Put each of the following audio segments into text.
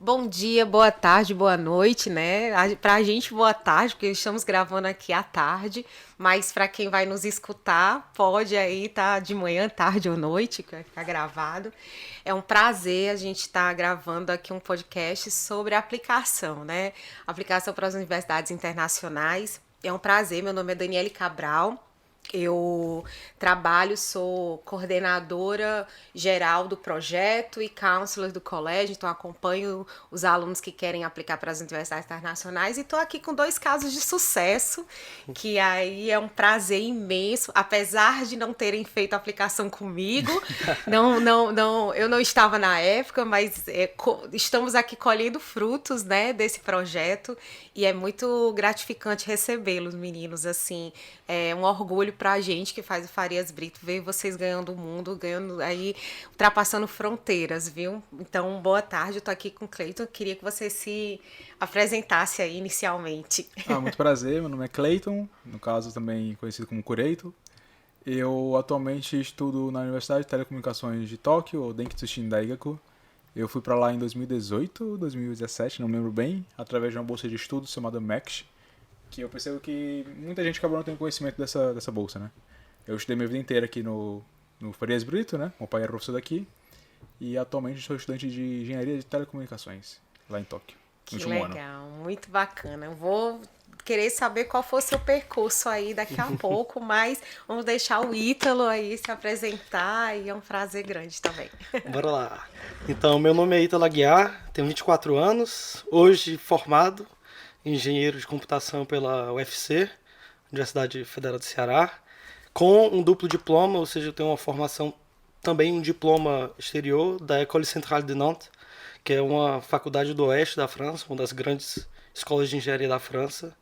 Bom dia, boa tarde, boa noite, né? Pra gente, boa tarde, porque estamos gravando aqui à tarde, mas para quem vai nos escutar, pode aí estar de manhã, tarde ou noite, que vai ficar gravado. É um prazer a gente estar gravando aqui um podcast sobre aplicação, né? Aplicação para as universidades internacionais. É um prazer, meu nome é Daniele Cabral. Eu trabalho, sou coordenadora geral do projeto e counselor do colégio, então acompanho os alunos que querem aplicar para as universidades internacionais e estou aqui com 2 casos de sucesso, que aí é um prazer imenso, apesar de não terem feito a aplicação comigo, eu não estava na época, mas estamos aqui colhendo frutos, né, desse projeto e é muito gratificante recebê-los, meninos, assim, é um orgulho pra gente que faz o Farias Brito ver vocês ganhando o mundo, ganhando aí, ultrapassando fronteiras, viu? Então, boa tarde, eu tô aqui com o Cleiton, queria que você se apresentasse aí inicialmente. Muito prazer, meu nome é Clayton, no caso também conhecido como Kureito. Eu atualmente estudo na Universidade de Telecomunicações de Tóquio, ou Denkitsushin Daigaku. Eu fui para lá em 2018, 2017, não me lembro bem, através de uma bolsa de estudo chamada MEX, que eu percebo que muita gente acabou não tendo conhecimento dessa bolsa, né? Eu estudei minha vida inteira aqui no Farias Brito, né? Meu pai era professor daqui, e atualmente sou estudante de Engenharia de Telecomunicações, lá em Tóquio, no Que último ano. legal, muito bacana. Eu vou querer saber qual foi o seu percurso aí daqui a pouco, mas vamos deixar o Ítalo aí se apresentar e é um prazer grande também. Bora lá. Então, meu nome é Ítalo Aguiar, tenho 24 anos, hoje formado em engenheiro de computação pela UFC, Universidade Federal do Ceará, com um duplo diploma, ou seja, eu tenho uma formação também um diploma exterior da École Centrale de Nantes, que é uma faculdade do oeste da França, uma das grandes escolas de engenharia da França.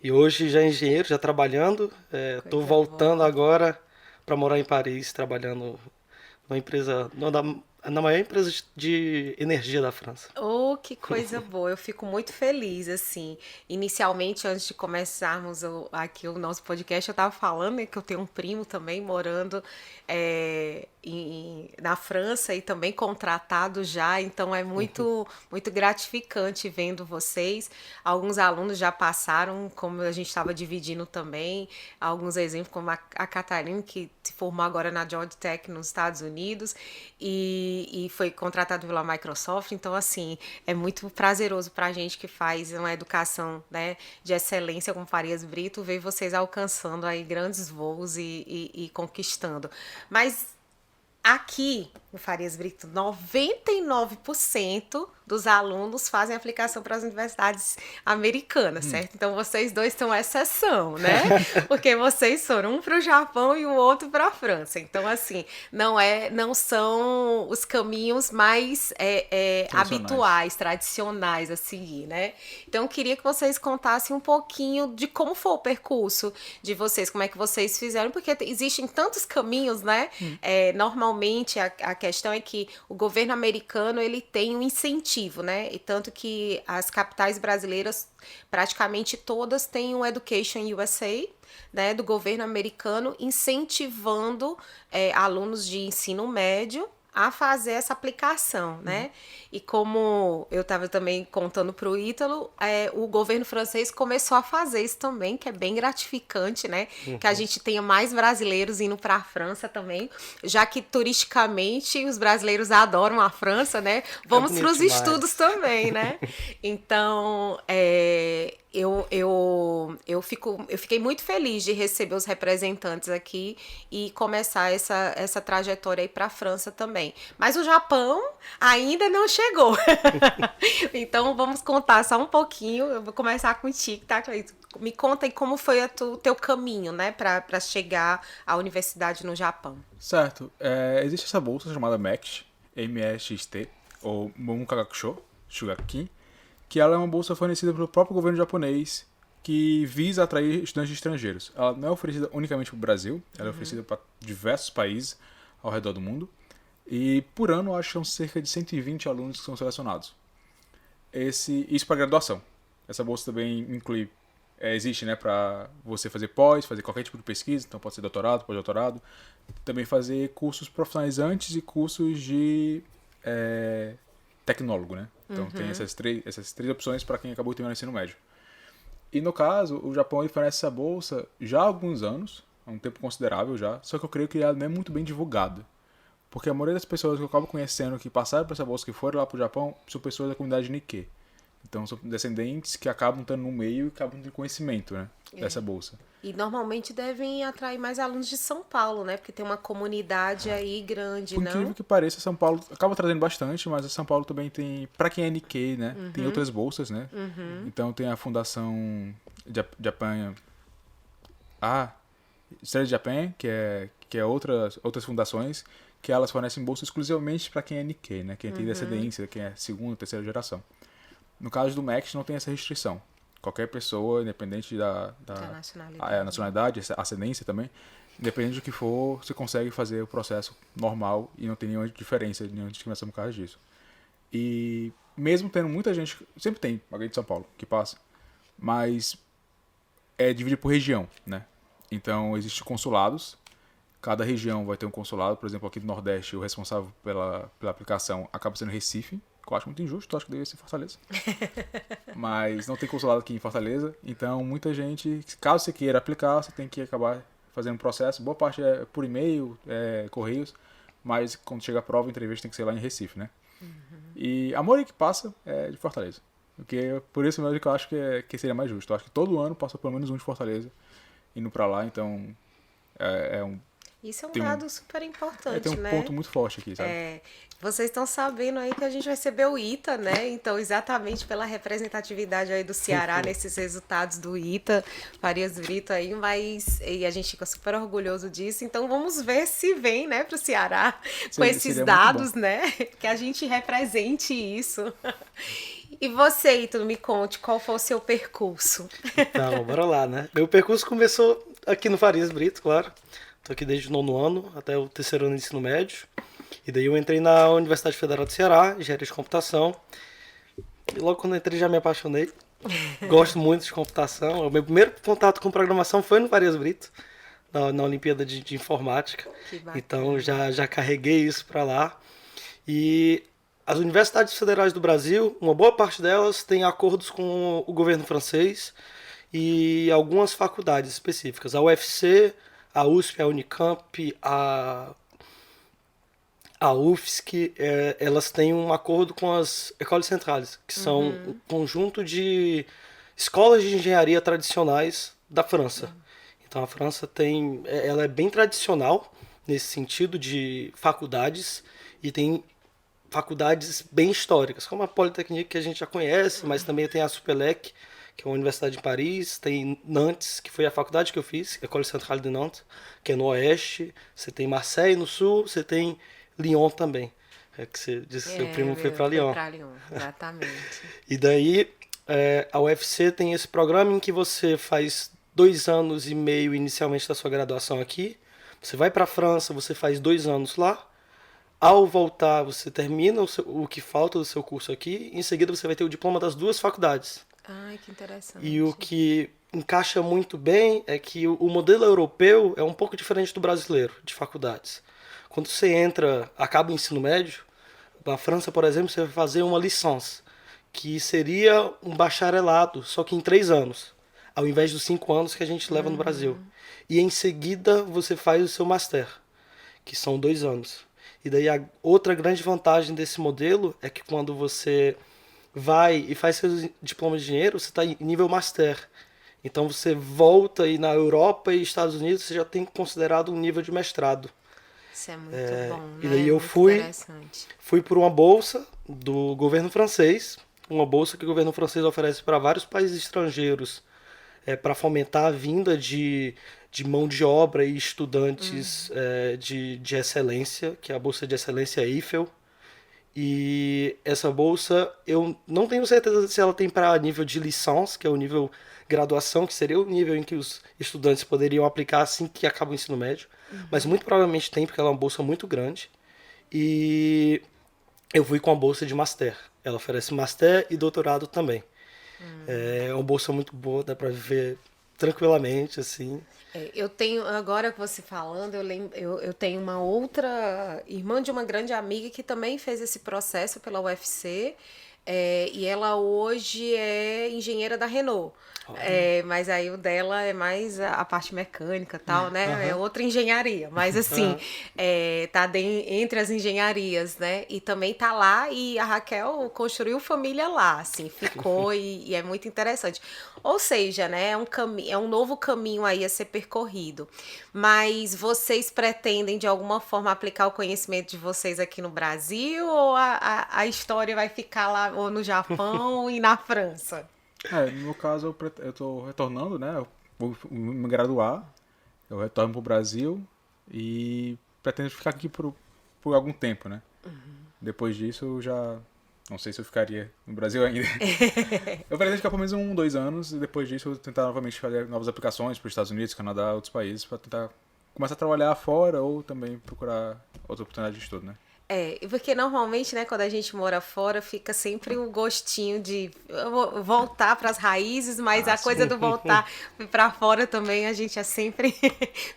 E hoje já engenheiro, já trabalhando, estou Coisa voltando boa. agora para morar em Paris, trabalhando numa empresa, na maior empresa de energia da França. Oh, que coisa boa! Eu fico muito feliz, assim. Inicialmente, antes de começarmos aqui o nosso podcast, eu estava falando, né, que eu tenho um primo também morando na França e também contratado já, então é muito gratificante vendo vocês. Alguns alunos já passaram, como a gente estava dividindo também, alguns exemplos, como a Catarina, que se formou agora na Georgia Tech nos Estados Unidos e foi contratado pela Microsoft, então assim, é muito prazeroso para a gente que faz uma educação, né, de excelência como Farias Brito, ver vocês alcançando aí grandes voos e conquistando. Mas aqui no Farias Brito, 99% dos alunos fazem aplicação para as universidades americanas, certo? Então vocês dois são exceção, né? Porque vocês foram um para o Japão e o outro para a França. Então, assim, não são os caminhos mais Tradicionais. habituais, tradicionais a seguir, né? Então, eu queria que vocês contassem um pouquinho de como foi o percurso de vocês, como é que vocês fizeram, porque existem tantos caminhos, né? Normalmente a questão é que o governo americano ele tem um incentivo, né? E tanto que as capitais brasileiras praticamente todas têm um Education USA, né, do governo americano incentivando alunos de ensino médio a fazer essa aplicação, né? E como eu estava também contando para o Ítalo, o governo francês começou a fazer isso também, que é bem gratificante, né? Que a gente tenha mais brasileiros indo para a França também, já que turisticamente os brasileiros adoram a França, né? É Vamos para bonito os estudos demais. também, né? Então, eu fiquei muito feliz de receber os representantes aqui e começar essa trajetória aí para a França também. Mas o Japão ainda não chegou. Então vamos contar só um pouquinho. Eu vou começar contigo, tá, Cleiton? Me conta aí como foi o teu caminho, né, para chegar à universidade no Japão. Certo. Existe essa bolsa chamada MEXT, M-E-X-T, ou Monkagakusho Shugakin, que ela é uma bolsa fornecida pelo próprio governo japonês que visa atrair estudantes estrangeiros. Ela não é oferecida unicamente para o Brasil, ela é oferecida para diversos países ao redor do mundo. E por ano, acho que são cerca de 120 alunos que são selecionados. Isso para graduação. Essa bolsa também inclui existe, né, para você fazer pós, fazer qualquer tipo de pesquisa, então pode ser doutorado, pós-doutorado, também fazer cursos profissionalizantes e cursos de tecnólogo, né? Então tem essas três opções para quem acabou de terminar o ensino médio. E no caso, o Japão oferece essa bolsa já há alguns anos, há um tempo considerável já, só que eu creio que ela não é muito bem divulgada. Porque a maioria das pessoas que eu acabo conhecendo que passaram por essa bolsa, que foram lá pro Japão, são pessoas da comunidade Nikkei. Então são descendentes que acabam estando no meio e acabam tendo conhecimento, né, dessa bolsa. E normalmente devem atrair mais alunos de São Paulo, né? Porque tem uma comunidade aí grande, Por não? incrível que pareça, São Paulo acaba trazendo bastante, mas São Paulo também tem, para quem é Nikkei, né, tem outras bolsas, né? Então tem a Fundação Japan, Study Japan, que é outras fundações que elas fornecem bolsa exclusivamente para quem é Nikkei, né? Quem tem descendência, quem é segunda, terceira geração. No caso do MEC não tem essa restrição. Qualquer pessoa, independente da nacionalidade, ascendência também, independente do que for, você consegue fazer o processo normal e não tem nenhuma diferença, nenhuma discriminação por causa disso. E mesmo tendo muita gente, sempre tem alguém de São Paulo que passa, mas é dividido por região, né? Então existem consulados, cada região vai ter um consulado. Por exemplo, aqui do Nordeste, o responsável pela aplicação acaba sendo Recife, que eu acho muito injusto, eu acho que deveria ser Fortaleza. Mas não tem consulado aqui em Fortaleza, então muita gente, caso você queira aplicar, você tem que acabar fazendo um processo. Boa parte é por e-mail, correios, mas quando chega a prova, a entrevista tem que ser lá em Recife, né? E a maioria que passa é de Fortaleza. Porque por isso mesmo que eu acho que seria mais justo. Eu acho que todo ano passa pelo menos um de Fortaleza indo pra lá, então Isso é um tem dado super importante, tem um né? ponto muito forte aqui, sabe? Vocês estão sabendo aí que a gente vai receber o ITA, né? Então, exatamente pela representatividade aí do Ceará nesses resultados do ITA, Farias Brito aí, e a gente fica super orgulhoso disso. Então, vamos ver se vem, né, para o Ceará com esses dados, né? Que a gente represente isso. E você, Ítalo, me conte, qual foi o seu percurso? Então, bora lá, né? Meu percurso começou aqui no Farias Brito, claro. Tô aqui desde o 9º ano até o 3º ano de ensino médio. E daí eu entrei na Universidade Federal do Ceará, engenharia de computação. E logo quando eu entrei já me apaixonei. Gosto muito de computação. O meu primeiro contato com programação foi no Farias Brito, na Olimpíada de Informática. Então já carreguei isso para lá. E as universidades federais do Brasil, uma boa parte delas tem acordos com o governo francês e algumas faculdades específicas. A UFC, a USP, a Unicamp, a UFSC, elas têm um acordo com as Écoles Centrales, que são um conjunto de escolas de engenharia tradicionais da França. Então a França ela é bem tradicional nesse sentido de faculdades, e tem faculdades bem históricas, como a Polytechnique, que a gente já conhece, mas também tem a Supélec, que é uma universidade de Paris, tem Nantes, que foi a faculdade que eu fiz, École Centrale de Nantes, que é no oeste, você tem Marseille no sul, você tem Lyon também, que você disse que seu primo foi para Lyon. Foi para Lyon, exatamente. E daí a UFC tem esse programa em que você faz 2 anos e meio inicialmente da sua graduação aqui, você vai para a França, você faz 2 anos lá, ao voltar você termina o que falta do seu curso aqui, e em seguida você vai ter o diploma das 2 faculdades. Ai, que interessante. E o que encaixa muito bem é que o modelo europeu é um pouco diferente do brasileiro, de faculdades. Quando você acaba o ensino médio, na França, por exemplo, você vai fazer uma licence, que seria um bacharelado, só que em 3 anos, ao invés dos 5 anos que a gente leva no Brasil. E em seguida você faz o seu master, que são 2 anos. E daí a outra grande vantagem desse modelo é que quando você vai e faz seus diplomas de engenheiro, você está em nível master. Então você volta e na Europa e Estados Unidos você já tem considerado um nível de mestrado. Isso é muito bom, né? E daí eu muito fui por uma bolsa do governo francês, uma bolsa que o governo francês oferece para vários países estrangeiros, para fomentar a vinda de mão de obra e estudantes de excelência, que é a Bolsa de Excelência Eiffel. E essa bolsa, eu não tenho certeza se ela tem para nível de licence, que é o nível graduação, que seria o nível em que os estudantes poderiam aplicar assim que acaba o ensino médio, mas muito provavelmente tem, porque ela é uma bolsa muito grande. E eu fui com a bolsa de master. Ela oferece master e doutorado também. É uma bolsa muito boa, dá para viver tranquilamente, assim. Eu tenho, agora que você falando, eu tenho uma outra irmã de uma grande amiga que também fez esse processo pela UFC, e ela hoje é engenheira da Renault. Mas aí o dela é mais a parte mecânica e tal, né? É Aham. outra engenharia. Mas assim, Aham. tá entre as engenharias, né? E também tá lá e a Raquel construiu família lá, assim, ficou e é muito interessante. Ou seja, né? É um novo caminho aí a ser percorrido. Mas vocês pretendem de alguma forma aplicar o conhecimento de vocês aqui no Brasil ou a história vai ficar lá ou no Japão e na França? No meu caso, eu tô retornando, né? Eu vou me graduar, eu retorno pro Brasil e pretendo ficar aqui por algum tempo, né? Depois disso, eu já não sei se eu ficaria no Brasil ainda. Eu pretendo ficar pelo menos 2 anos e depois disso eu tentar novamente fazer novas aplicações para os Estados Unidos, Canadá, outros países, para tentar começar a trabalhar fora ou também procurar outra oportunidade de estudo, né? Porque normalmente, né, quando a gente mora fora, fica sempre o gostinho de voltar para as raízes, mas Ah, a coisa sim. do voltar para fora também, a gente é sempre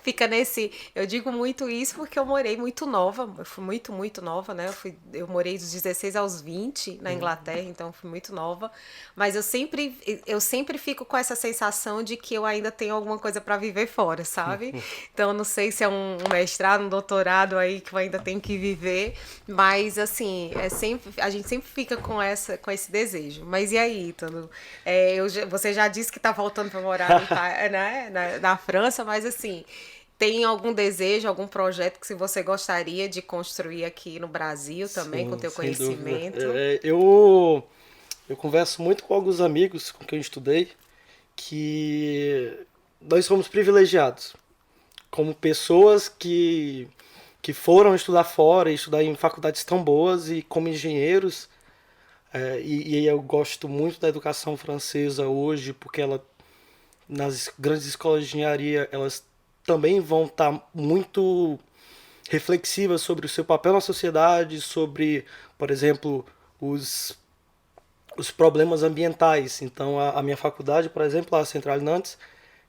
fica nesse. Eu digo muito isso porque eu morei muito nova, eu fui muito, muito nova, né? Eu morei dos 16 aos 20 na Inglaterra, então eu fui muito nova, mas eu sempre fico com essa sensação de que eu ainda tenho alguma coisa para viver fora, sabe? Então não sei se é um mestrado, um doutorado aí que eu ainda tenho que viver. Mas, assim, a gente sempre fica com esse desejo. Mas e aí, Ítalo? Você já disse que está voltando para morar né, na França, mas, assim, tem algum desejo, algum projeto que você gostaria de construir aqui no Brasil também, com o Sim, teu sem dúvida. conhecimento? Eu converso muito com alguns amigos com quem eu estudei que nós somos privilegiados como pessoas que foram estudar fora e estudar em faculdades tão boas e como engenheiros. E eu gosto muito da educação francesa hoje porque ela, nas grandes escolas de engenharia, elas também vão estar muito reflexivas sobre o seu papel na sociedade, sobre, por exemplo, os problemas ambientais. Então, a minha faculdade, por exemplo, a Central Nantes,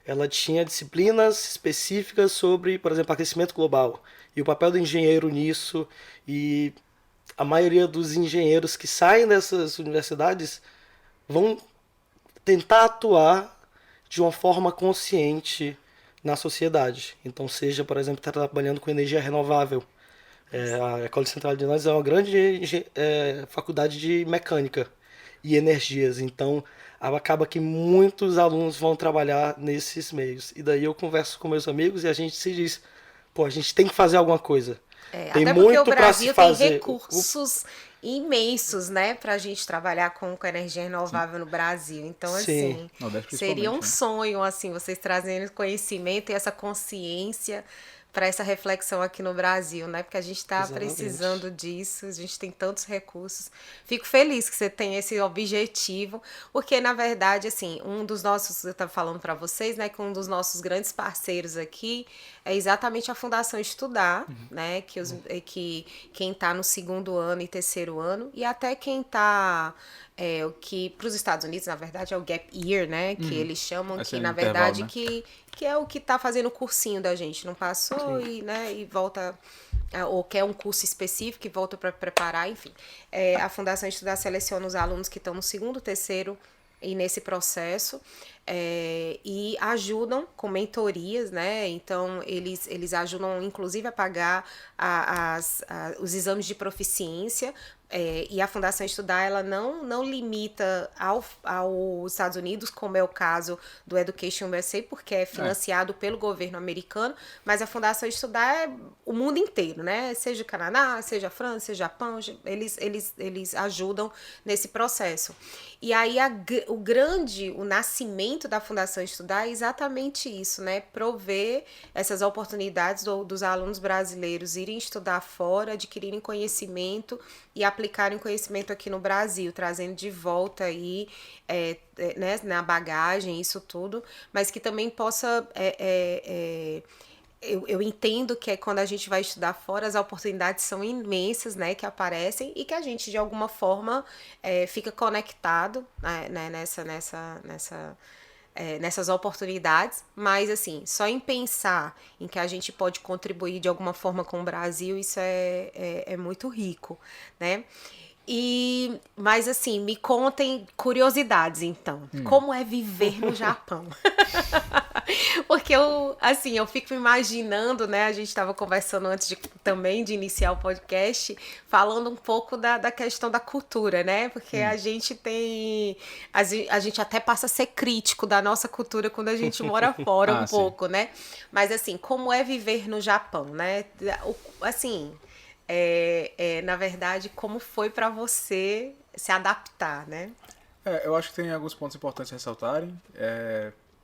ela tinha disciplinas específicas sobre, por exemplo, aquecimento global e o papel do engenheiro nisso. E a maioria dos engenheiros que saem dessas universidades vão tentar atuar de uma forma consciente na sociedade. Então, seja, por exemplo, trabalhando com energia renovável. A École Centrale de Nantes é uma grande faculdade de mecânica e energias. Então, acaba que muitos alunos vão trabalhar nesses meios. E daí eu converso com meus amigos e a gente se diz, pô, a gente tem que fazer alguma coisa. Tem Até porque o muito para se Brasil tem fazer. recursos imensos, né, para a gente trabalhar com energia Sim. renovável no Brasil. Então, Sim, assim, Nordeste seria um principalmente, né? sonho, assim, vocês trazendo conhecimento e essa consciência para essa reflexão aqui no Brasil, né? Porque a gente está exatamente. precisando disso, a gente tem tantos recursos. Fico feliz que você tenha esse objetivo, porque na verdade, assim, um dos nossos, eu estava falando para vocês, né, que um dos nossos grandes parceiros aqui é exatamente a Fundação Estudar, né? Que quem está no segundo ano e terceiro ano, e até quem está o que para os Estados Unidos, na verdade, é o Gap Year, né? Que eles chamam, Esse que é o na intervalo, verdade né? que é o que está fazendo o cursinho da gente. Não passou Sim. e volta, ou quer um curso específico e volta para preparar, enfim. A Fundação Estudar seleciona os alunos que estão no segundo, terceiro e nesse processo. E ajudam com mentorias, né? Então, eles ajudam, inclusive, a pagar os exames de proficiência. E a Fundação Estudar, ela não limita aos Estados Unidos, como é o caso do Education USA, porque é financiado pelo governo americano, mas a Fundação Estudar é o mundo inteiro, né? Seja o Canadá, seja a França, seja o Japão, eles ajudam nesse processo. E aí o nascimento da Fundação Estudar é exatamente isso, né? Prover essas oportunidades dos alunos brasileiros irem estudar fora, adquirirem conhecimento e aplicarem conhecimento aqui no Brasil, trazendo de volta aí, né, na bagagem, isso tudo, mas que também possa. Eu entendo que quando a gente vai estudar fora, as oportunidades são imensas, né, que aparecem e que a gente, de alguma forma, fica conectado, né, nessas oportunidades, mas assim, só em pensar em que a gente pode contribuir de alguma forma com o Brasil, isso é muito rico, né? Mas assim, me contem curiosidades então. Como é viver no Japão? Porque eu fico imaginando, né? A gente estava conversando antes também de iniciar o podcast, falando um pouco da questão da cultura, né? Porque a gente tem. A gente até passa a ser crítico da nossa cultura quando a gente mora fora um pouco, né? Mas assim, como é viver no Japão, né? Assim. Na verdade, como foi para você se adaptar, né? Eu acho que tem alguns pontos importantes a ressaltarem.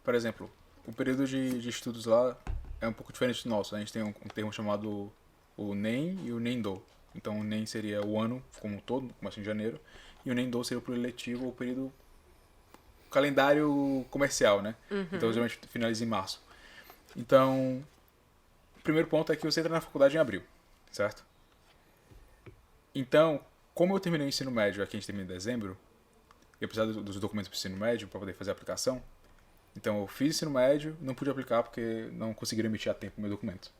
Por exemplo, o período de estudos lá é um pouco diferente do nosso. A gente tem um termo chamado o NEN e o NENDO. Então, o NEN seria o ano como um todo, começa em janeiro, e o NENDO seria o período letivo, o período calendário comercial, né? Então, geralmente finaliza em março. Então, o primeiro ponto é que você entra na faculdade em abril, certo? Então, como eu terminei o ensino médio, aqui a gente termina em dezembro, e eu precisava dos documentos para o ensino médio para poder fazer a aplicação, então eu fiz ensino médio, não pude aplicar porque não conseguiram emitir a tempo o meu documento.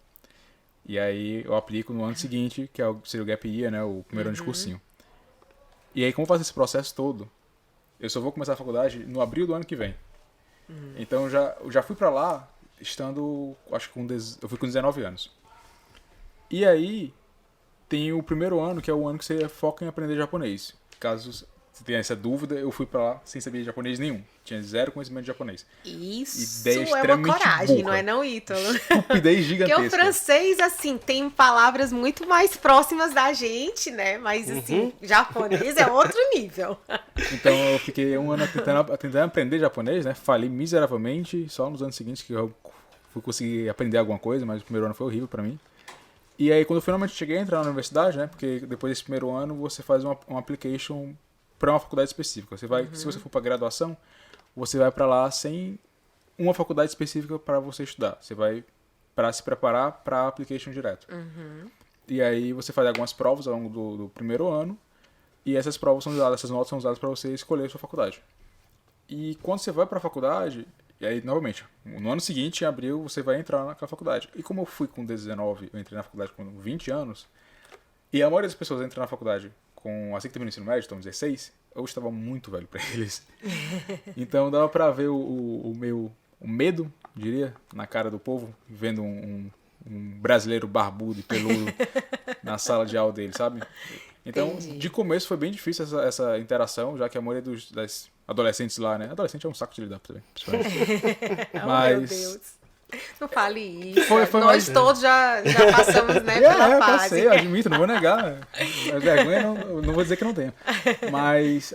E aí eu aplico no ano seguinte, que seria o Gap Year, né, o primeiro ano de cursinho. E aí, como fazer esse processo todo, eu só vou começar a faculdade no abril do ano que vem. Então eu já fui para lá estando, acho que eu fui com 19 anos. E aí tem o primeiro ano, que é o ano que você foca em aprender japonês. Caso você tenha essa dúvida, eu fui pra lá sem saber japonês nenhum. Tinha zero conhecimento de japonês. Isso é uma coragem, burra. Não é, Ítalo? Estupidez gigantesca. Porque o francês, assim, tem palavras muito mais próximas da gente, né? Mas, assim, japonês é outro nível. Então, eu fiquei um ano tentando aprender japonês, né? Falei miseravelmente, só nos anos seguintes que eu fui conseguir aprender alguma coisa, mas o primeiro ano foi horrível pra mim. E aí, quando eu finalmente cheguei a entrar na universidade, né? Porque depois desse primeiro ano, você faz um application para uma faculdade específica. Você vai, se você for para graduação, você vai para lá sem uma faculdade específica para você estudar. Você vai para se preparar para application direto. E aí, você faz algumas provas ao longo do primeiro ano. E essas provas são usadas, essas notas são usadas para você escolher a sua faculdade. E quando você vai para a faculdade, e aí, novamente, no ano seguinte, em abril, você vai entrar naquela faculdade. E como eu fui com 19, eu entrei na faculdade com 20 anos, e a maioria das pessoas entra na faculdade assim que termina o ensino médio, então 16, eu estava muito velho para eles. Então dava para ver o medo, diria, na cara do povo, vendo um brasileiro barbudo e peludo na sala de aula dele, sabe? Então, Entendi. de começo foi bem difícil essa interação, já que a maioria das adolescentes lá, né? Adolescente é um saco de lidar também. Meu Deus. Não fale isso. Foi Nós mais... todos já passamos, né, pela fase. Passei, eu admito, não vou negar. A vergonha, não vou dizer que não tenho. Mas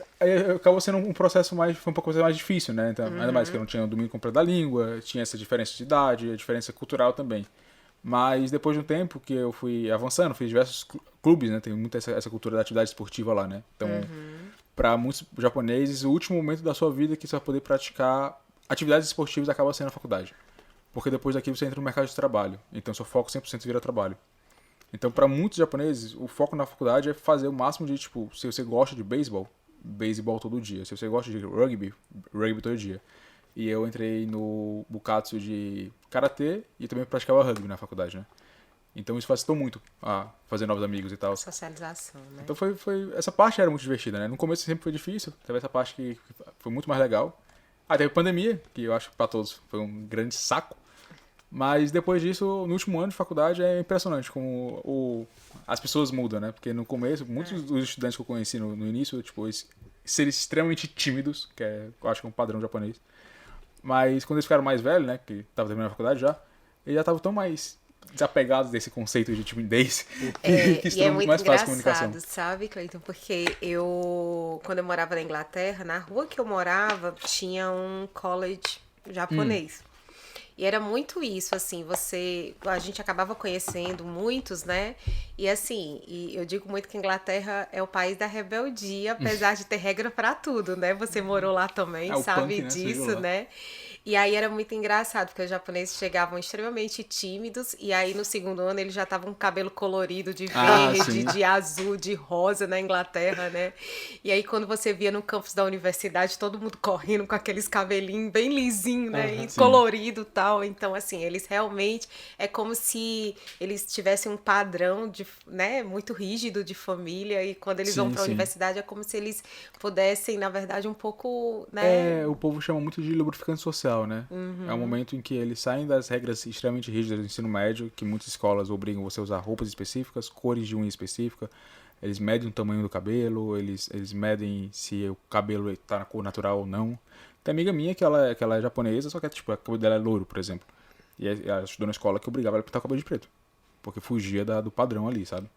acabou sendo foi um pouco mais difícil, né? Então, ainda mais que eu não tinha o domínio completo da língua, tinha essa diferença de idade, a diferença cultural também. Mas depois de um tempo que eu fui avançando, fiz diversos clubes, né? Tem muita essa cultura da atividade esportiva lá, né? Então, para muitos japoneses, o último momento da sua vida que você vai poder praticar atividades esportivas acaba sendo a faculdade. Porque depois daquilo você entra no mercado de trabalho. Então, seu foco 100% vira trabalho. Então, para muitos japoneses, o foco na faculdade é fazer o máximo de, tipo, se você gosta de beisebol todo dia. Se você gosta de rugby todo dia. E eu entrei no Bukatsu de karatê e também praticava rugby na faculdade, né? Então isso facilitou muito a fazer novos amigos e tal. Socialização, né? Então essa parte era muito divertida, né? No começo sempre foi difícil, teve essa parte que foi muito mais legal. Teve pandemia, que eu acho que pra todos foi um grande saco. Mas depois disso, no último ano de faculdade, é impressionante como as pessoas mudam, né? Porque no começo, muitos dos estudantes que eu conheci no início, tipo, eles serem extremamente tímidos, que eu acho que é um padrão japonês. Mas quando eles ficaram mais velhos, né, que estavam terminando a faculdade já, eles já estavam tão mais desapegados desse conceito de timidez que se tornou muito mais fácil a comunicação. Sabe, Cleiton? Porque quando eu morava na Inglaterra, na rua que eu morava, tinha um college japonês. E era muito isso, assim, a gente acabava conhecendo muitos, né? E assim, e eu digo muito que a Inglaterra é o país da rebeldia, apesar de ter regra pra tudo, né? Você morou lá também, É o sabe punk, né? Você viu disso, lá. né? E aí era muito engraçado, porque os japoneses chegavam extremamente tímidos, e aí no segundo ano eles já estavam com cabelo colorido de Ah, verde, sim. de azul, de rosa na Inglaterra, né? E aí quando você via no campus da universidade, todo mundo correndo com aqueles cabelinhos bem lisinhos, né? E Aham. Sim. colorido e tal. Então, assim, eles realmente é como se eles tivessem um padrão de, né, muito rígido de família, e quando eles vão Sim, para a sim. universidade é como se eles pudessem, na verdade, um pouco, né? O povo chama muito de lubrificante social, né? É um momento em que eles saem das regras extremamente rígidas do ensino médio, que muitas escolas obrigam você a usar roupas específicas, cores de unha específica, eles medem o tamanho do cabelo, eles medem se o cabelo tá na cor natural ou não. Tem amiga minha que ela é japonesa, só que tipo, o cabelo dela é louro, por exemplo. E ela estudou na escola que obrigava ela a pintar o cabelo de preto, porque fugia do padrão ali, sabe?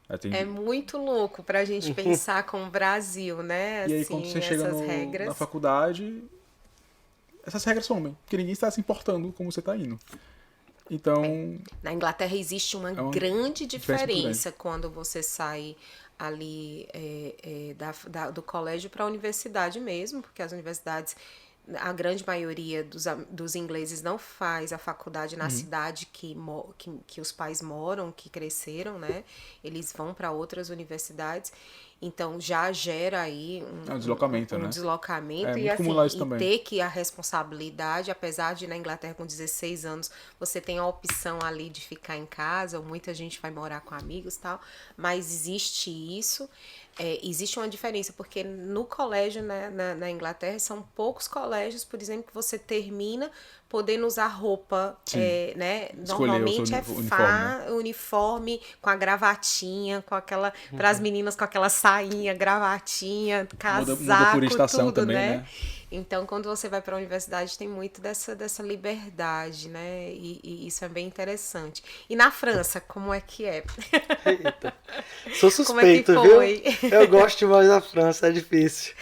Ela tem- É muito louco pra gente pensar com o Brasil, né? E aí quando Assim, você chega essas na regras. faculdade, essas regras somem, porque ninguém está se importando como você está indo. Então, Na Inglaterra existe uma uma grande diferença muito diferença quando você sai ali do colégio para a universidade mesmo, porque as universidades, a grande maioria dos ingleses não faz a faculdade na cidade que os pais moram, que cresceram, né? Eles vão para outras universidades. Então já gera aí é um deslocamento, um né? deslocamento É e muito comum assim, lá isso e também. ter que a responsabilidade, apesar de na Inglaterra com 16 anos você tem a opção ali de ficar em casa, ou muita gente vai morar com amigos e tal, mas existe isso. Existe uma diferença, porque no colégio, né, na Inglaterra, são poucos colégios, por exemplo, que você termina podendo usar roupa, Sim. né? Escolher o seu Normalmente é uniforme, né? uniforme com a gravatinha, com aquela, para as meninas com aquela sainha, gravatinha, Muda por casaco, estação tudo, também, né? né? Então, quando você vai para a universidade, tem muito dessa liberdade, né? E isso é bem interessante. E na França, como é que é? Eita. Sou Como é que suspeito, foi? viu? Eu gosto demais da França, é difícil.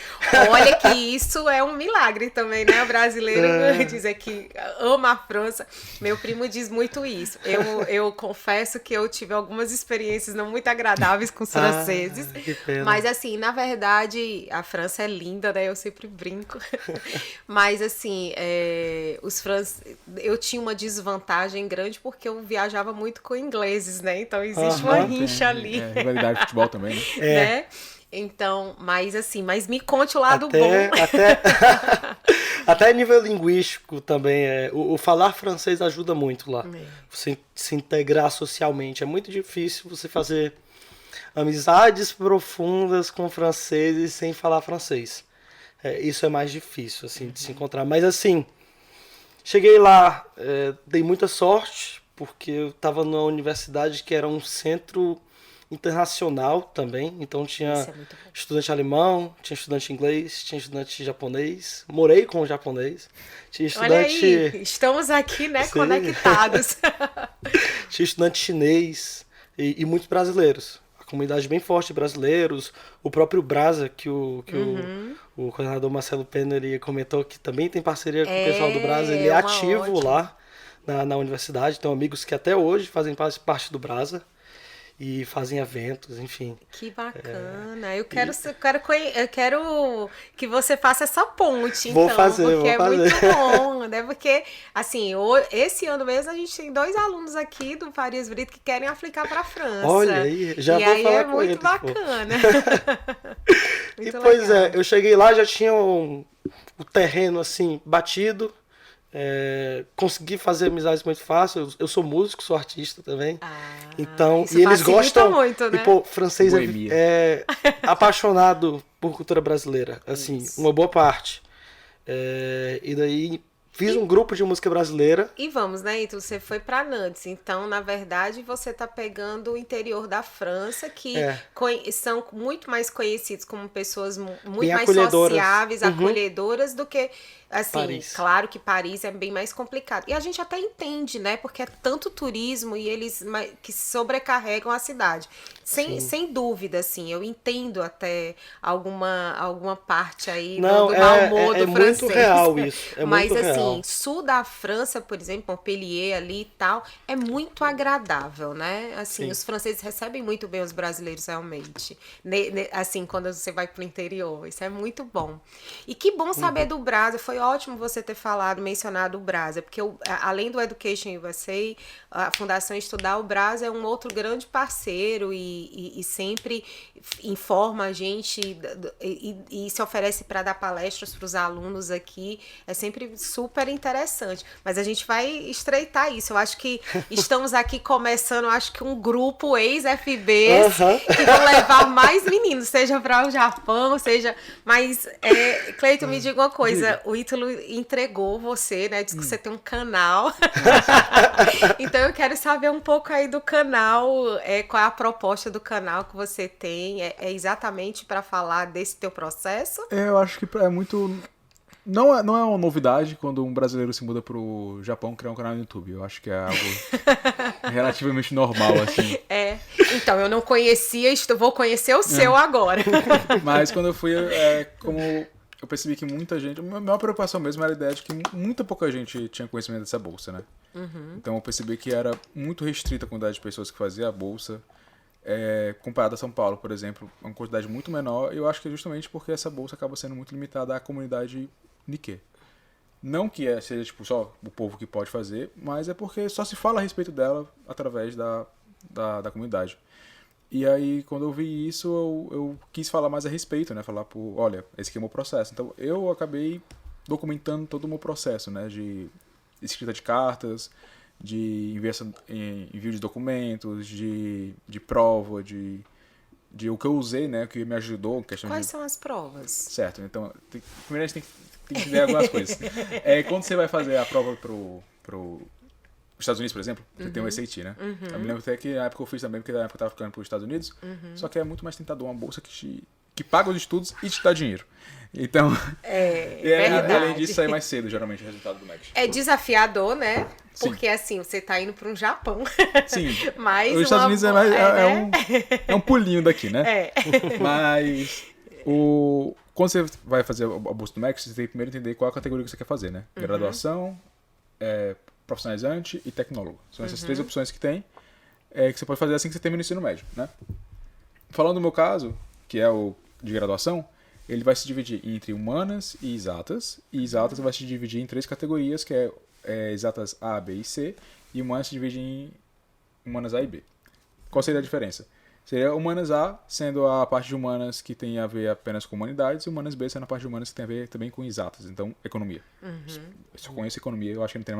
Olha que isso é um milagre também, né? O brasileiro É. dizer que ama a França. Meu primo diz muito isso. Eu confesso que eu tive algumas experiências não muito agradáveis com os Ah, franceses. que pena. Mas assim, na verdade, a França é linda, né? Eu sempre brinco. Mas assim, eu tinha uma desvantagem grande porque eu viajava muito com ingleses, né? Então existe uma Aham. rincha ali. Rivalidade de futebol também, né? Né? Então, mas me conte o lado bom. Até nível linguístico também. O falar francês ajuda muito lá. Você se integrar socialmente. É muito difícil você fazer amizades profundas com franceses sem falar francês. Isso é mais difícil, assim, de se encontrar. Mas, assim, cheguei lá, dei muita sorte, porque eu estava numa universidade que era um centro internacional também. Então, tinha Isso é muito bom. estudante alemão, tinha estudante inglês, tinha estudante japonês. Morei com um japonês. Tinha Olha estudante, aí, estamos aqui, né, Sim. conectados. tinha estudante chinês e muitos brasileiros. A comunidade bem forte de brasileiros. O próprio Brasa, o coordenador Marcelo Pena, ele comentou que também tem parceria com o pessoal do Brasa. Ele é uma ativo ótima. lá na universidade. Tem amigos que até hoje fazem parte do Brasa e fazem eventos, enfim. Que bacana. Eu quero que você faça essa ponte, Vou então, fazer, porque vou é fazer. muito bom, né? Porque, assim, esse ano mesmo a gente tem 2 alunos aqui do Farias Brito que querem aplicar para a França. Olha aí, já e vou aí falar é com muito eles, pô. bacana. E Muito pois legal. eu cheguei lá, já tinha o terreno assim batido. Consegui fazer amizades muito fácil. Eu sou músico, sou artista também. Então, isso e eles facilita gostam. muito, né? E pô, francês Boemia. é apaixonado por cultura brasileira, assim, Isso. uma boa parte. E daí fiz um grupo de música brasileira. E vamos, né, Ítalo? Você foi para Nantes, então, na verdade, você tá pegando o interior da França, que são muito mais conhecidos como pessoas muito Bem mais acolhedoras. sociáveis, acolhedoras do que, assim, Paris. claro que Paris é bem mais complicado. E a gente até entende, né, porque é tanto turismo e eles que sobrecarregam a cidade. Sem dúvida, assim, eu entendo até alguma parte aí Não, do mau humor é do muito francês. real isso. É Mas, muito assim, real. Legal. sul da França, por exemplo, Montpellier ali e tal, é muito agradável, né? Assim, Sim. os franceses recebem muito bem os brasileiros realmente. Assim, quando você vai pro interior, isso é muito bom. E que bom saber do Brasa, foi ótimo você ter mencionado o Brasa, porque além do Education USA, a Fundação Estudar, o Brasa é um outro grande parceiro e sempre informa a gente e se oferece para dar palestras para os alunos aqui. É sempre super interessante. Mas a gente vai estreitar isso. Eu acho que estamos aqui começando, acho que um grupo ex-FBs que vão levar mais meninos, seja para o Japão, seja... Mas, Cleiton, me diga uma coisa. O Ítalo entregou você, né? Diz que você tem um canal. Então eu quero saber um pouco aí do canal, qual é a proposta do canal que você tem, é exatamente para falar desse teu processo? Eu acho que é muito... Não é uma novidade quando um brasileiro se muda pro Japão criar um canal no YouTube. Eu acho que é algo relativamente normal, assim. Então, eu não conhecia, vou conhecer o seu agora. Mas quando eu fui, como eu percebi que muita gente... A maior preocupação mesmo era a ideia de que muita pouca gente tinha conhecimento dessa bolsa, né? Então eu percebi que era muito restrita a quantidade de pessoas que fazia a bolsa. Comparado a São Paulo, por exemplo, uma quantidade muito menor. E eu acho que é justamente porque essa bolsa acaba sendo muito limitada à comunidade Nikkei. Não que seja tipo, só o povo que pode fazer, mas é porque só se fala a respeito dela através da comunidade. E aí, quando eu vi isso, eu quis falar mais a respeito, né? Falar, olha, esse aqui é o meu processo. Então, eu acabei documentando todo o meu processo, né? De escrita de cartas, de envio de documentos, de prova, de o que eu usei, né? O que me ajudou. Quais são as provas? Certo, então, primeiro a gente tem que entender algumas coisas. Quando você vai fazer a prova pro Estados Unidos, por exemplo, você tem o SAT, né? Eu me lembro até que na época eu fiz também, porque na época eu estava ficando para os Estados Unidos, só que é muito mais tentador uma bolsa que paga os estudos e te dá dinheiro. Então, além disso, sai mais cedo, geralmente, o resultado do MEC. É desafiador, né? Sim. Porque, assim, você tá indo para um Japão. Sim, Mas os Estados Unidos é um pulinho daqui, né? Mas, quando você vai fazer a bolsa do MEC, você tem que primeiro entender qual a categoria que você quer fazer, né? Graduação, profissionalizante e tecnólogo. São essas três opções que tem, que você pode fazer assim que você termina o ensino médio, né? Falando do meu caso, que é o de graduação, ele vai se dividir entre humanas e exatas vai se dividir em três categorias, que é exatas A, B e C, e humanas se divide em humanas A e B. Qual seria a diferença? Seria humanas A sendo a parte de humanas que tem a ver apenas com humanidades, e humanas B sendo a parte de humanas que tem a ver também com exatas, então economia. Eu só conheço economia, eu acho que não tem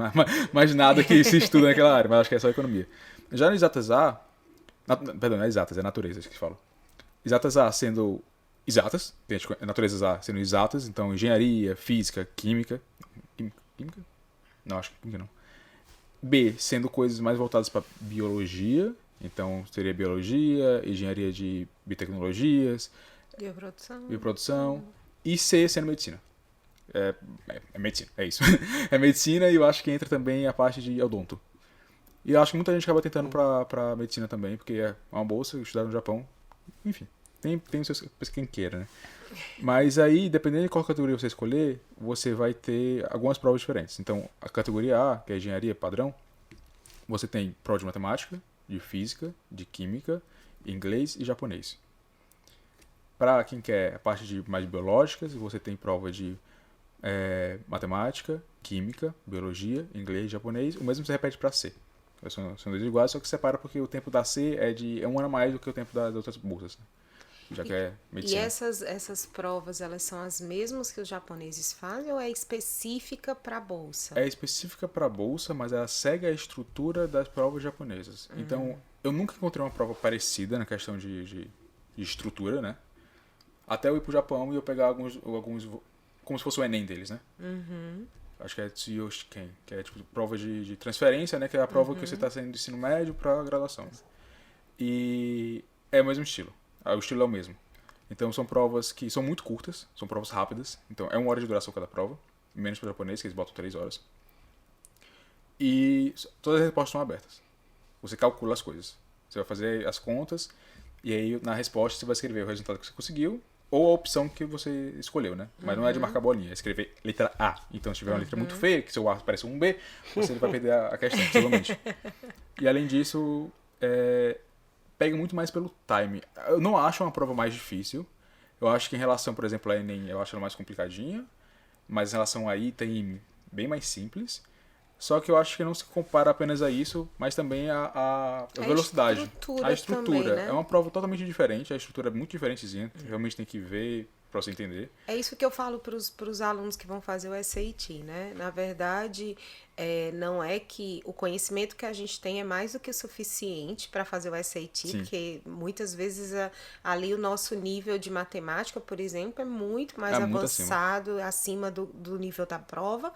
mais nada que se estuda naquela área, mas acho que é só economia. Já no exatas A, perdão, não é exatas, é naturezas que falo. Exatas A sendo exatas, naturezas A sendo exatas, então engenharia, física, química. Química? Não, acho que química não. B sendo coisas mais voltadas para biologia, então seria biologia, engenharia de biotecnologias, bioprodução, e C sendo medicina. É medicina, é isso. É medicina, e eu acho que entra também a parte de odonto. E eu acho que muita gente acaba tentando pra medicina também, porque é uma bolsa, estudar no Japão, enfim. Tem os seus, quem queira, né? Mas aí, dependendo de qual categoria você escolher, você vai ter algumas provas diferentes. Então, a categoria A, que é engenharia padrão, você tem prova de matemática, de física, de química, inglês e japonês. Para quem quer a parte de mais biológicas, você tem prova de matemática, química, biologia, inglês e japonês. O mesmo se repete para C. São dois iguais, só que separa porque o tempo da C é um ano a mais do que o tempo das outras bolsas, né? Já que é medicina. E essas provas, elas são as mesmas que os japoneses fazem ou é específica para a bolsa? É específica para a bolsa, mas ela segue a estrutura das provas japonesas. Então, eu nunca encontrei uma prova parecida na questão de estrutura, né? Até eu ir pro Japão e eu pegar alguns como se fosse o Enem deles, né? Acho que é Tsuyoshi-ken, que é tipo prova de transferência, né? Que é a prova que você está saindo do ensino médio para graduação. E é o mesmo estilo. O estilo é o mesmo. Então são provas que são muito curtas, são provas rápidas. Então é 1 hora de duração cada prova, menos para o japonês, que eles botam 3 horas. E todas as respostas são abertas. Você calcula as coisas. Você vai fazer as contas, e aí na resposta você vai escrever o resultado que você conseguiu, ou a opção que você escolheu, né? Mas não é de marcar bolinha, é escrever letra A. Então, se tiver uma letra muito feia, que seu A parece um B, você vai perder a questão, possivelmente. E além disso, pega muito mais pelo time. Eu não acho uma prova mais difícil. Eu acho que em relação, por exemplo, à Enem, eu acho ela mais complicadinha. Mas em relação a item, bem mais simples. Só que eu acho que não se compara apenas a isso, mas também a velocidade. A estrutura. Também, né? É uma prova totalmente diferente, a estrutura é muito diferentezinha. Realmente tem que ver para você entender. É isso que eu falo para os alunos que vão fazer o SAT, né? Na verdade, não é que o conhecimento que a gente tem é mais do que o suficiente para fazer o SAT, Sim. porque muitas vezes ali o nosso nível de matemática, por exemplo, é muito mais muito avançado, acima do nível da prova,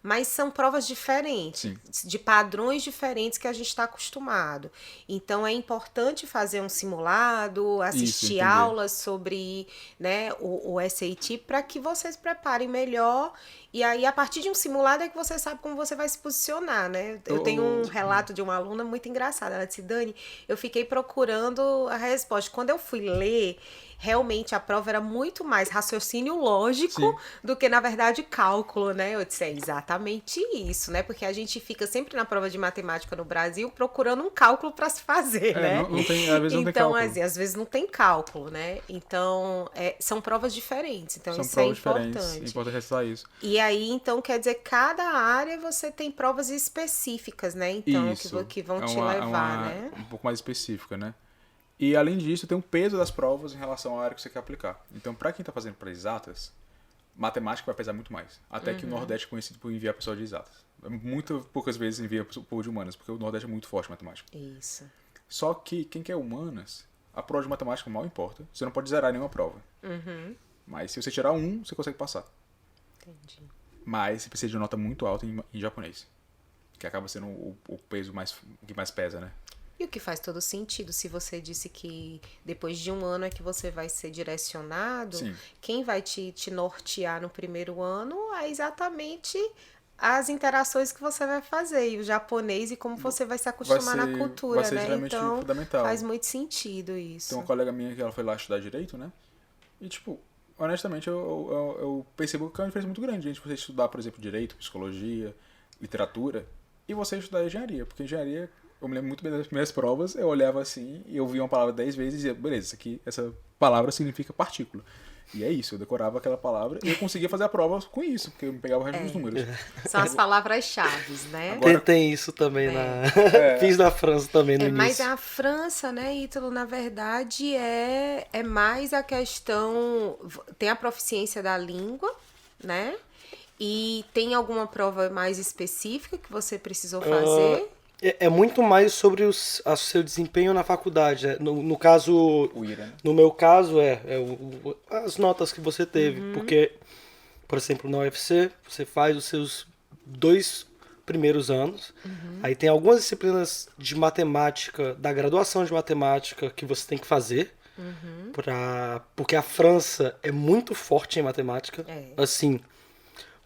mas são provas diferentes, Sim. de padrões diferentes que a gente está acostumado. Então, é importante fazer um simulado, assistir entender. aulas sobre, né, o SAT para que você se prepare melhor. E aí, a partir de um simulado é que você sabe como você vai se posicionar, né? Eu tenho um relato de uma aluna muito engraçada. Ela disse, Dani, eu fiquei procurando a resposta. Quando eu fui ler, realmente a prova era muito mais raciocínio lógico Sim. do que, na verdade, cálculo, né? Eu disse, é exatamente isso, né? Porque a gente fica sempre na prova de matemática no Brasil procurando um cálculo para se fazer, né? Não tem, às vezes não tem Então, cálculo. assim, às vezes não tem cálculo, né? Então, são provas diferentes. Então, São isso provas é importante. diferentes, é importante ressaltar isso. E aí, então, quer dizer, cada área você tem provas específicas, né? Então, Isso. que vão te levar, né? Um pouco mais específica, né? E além disso, tem um peso das provas em relação à área que você quer aplicar. Então, para quem está fazendo para exatas, matemática vai pesar muito mais. Até que o Nordeste é conhecido por enviar pessoal de exatas. Muito poucas vezes envia o povo de humanas, porque o Nordeste é muito forte em matemática. Isso. Só que quem quer humanas, a prova de matemática mal importa. Você não pode zerar nenhuma prova. Mas se você tirar um, você consegue passar. Entendi. Mas você precisa de uma nota muito alta em japonês. Que acaba sendo o peso que mais pesa, né? E o que faz todo sentido, se você disse que depois de um ano é que você vai ser direcionado, Sim. quem vai te nortear no primeiro ano é exatamente as interações que você vai fazer, e o japonês e como você vai se acostumar na cultura, vai ser né? extremamente Então, fundamental. faz muito sentido isso. Tem uma colega minha que ela foi lá estudar direito, né? E, tipo, honestamente, eu percebo que é uma diferença muito grande entre você estudar, por exemplo, direito, psicologia, literatura, e você estudar engenharia. Porque engenharia, eu me lembro muito bem das primeiras provas, eu olhava assim, e eu via uma palavra 10 vezes e dizia, beleza, essa palavra significa partícula. E é isso, eu decorava aquela palavra e eu conseguia fazer a prova com isso, porque eu me pegava o resto dos números. São as palavras-chave, né? Agora- Tem isso também Fiz na França também no Mas início. a França, né, Ítalo, na verdade é mais a questão. Tem a proficiência da língua, né? E tem alguma prova mais específica que você precisou fazer? É muito mais sobre o seu desempenho na faculdade. Né? No caso, O IRA, né? no meu caso, as notas que você teve. Porque, por exemplo, na UFC, você faz os seus 2 primeiros anos. Aí tem algumas disciplinas de matemática, da graduação de matemática, que você tem que fazer. Porque a França é muito forte em matemática. Assim,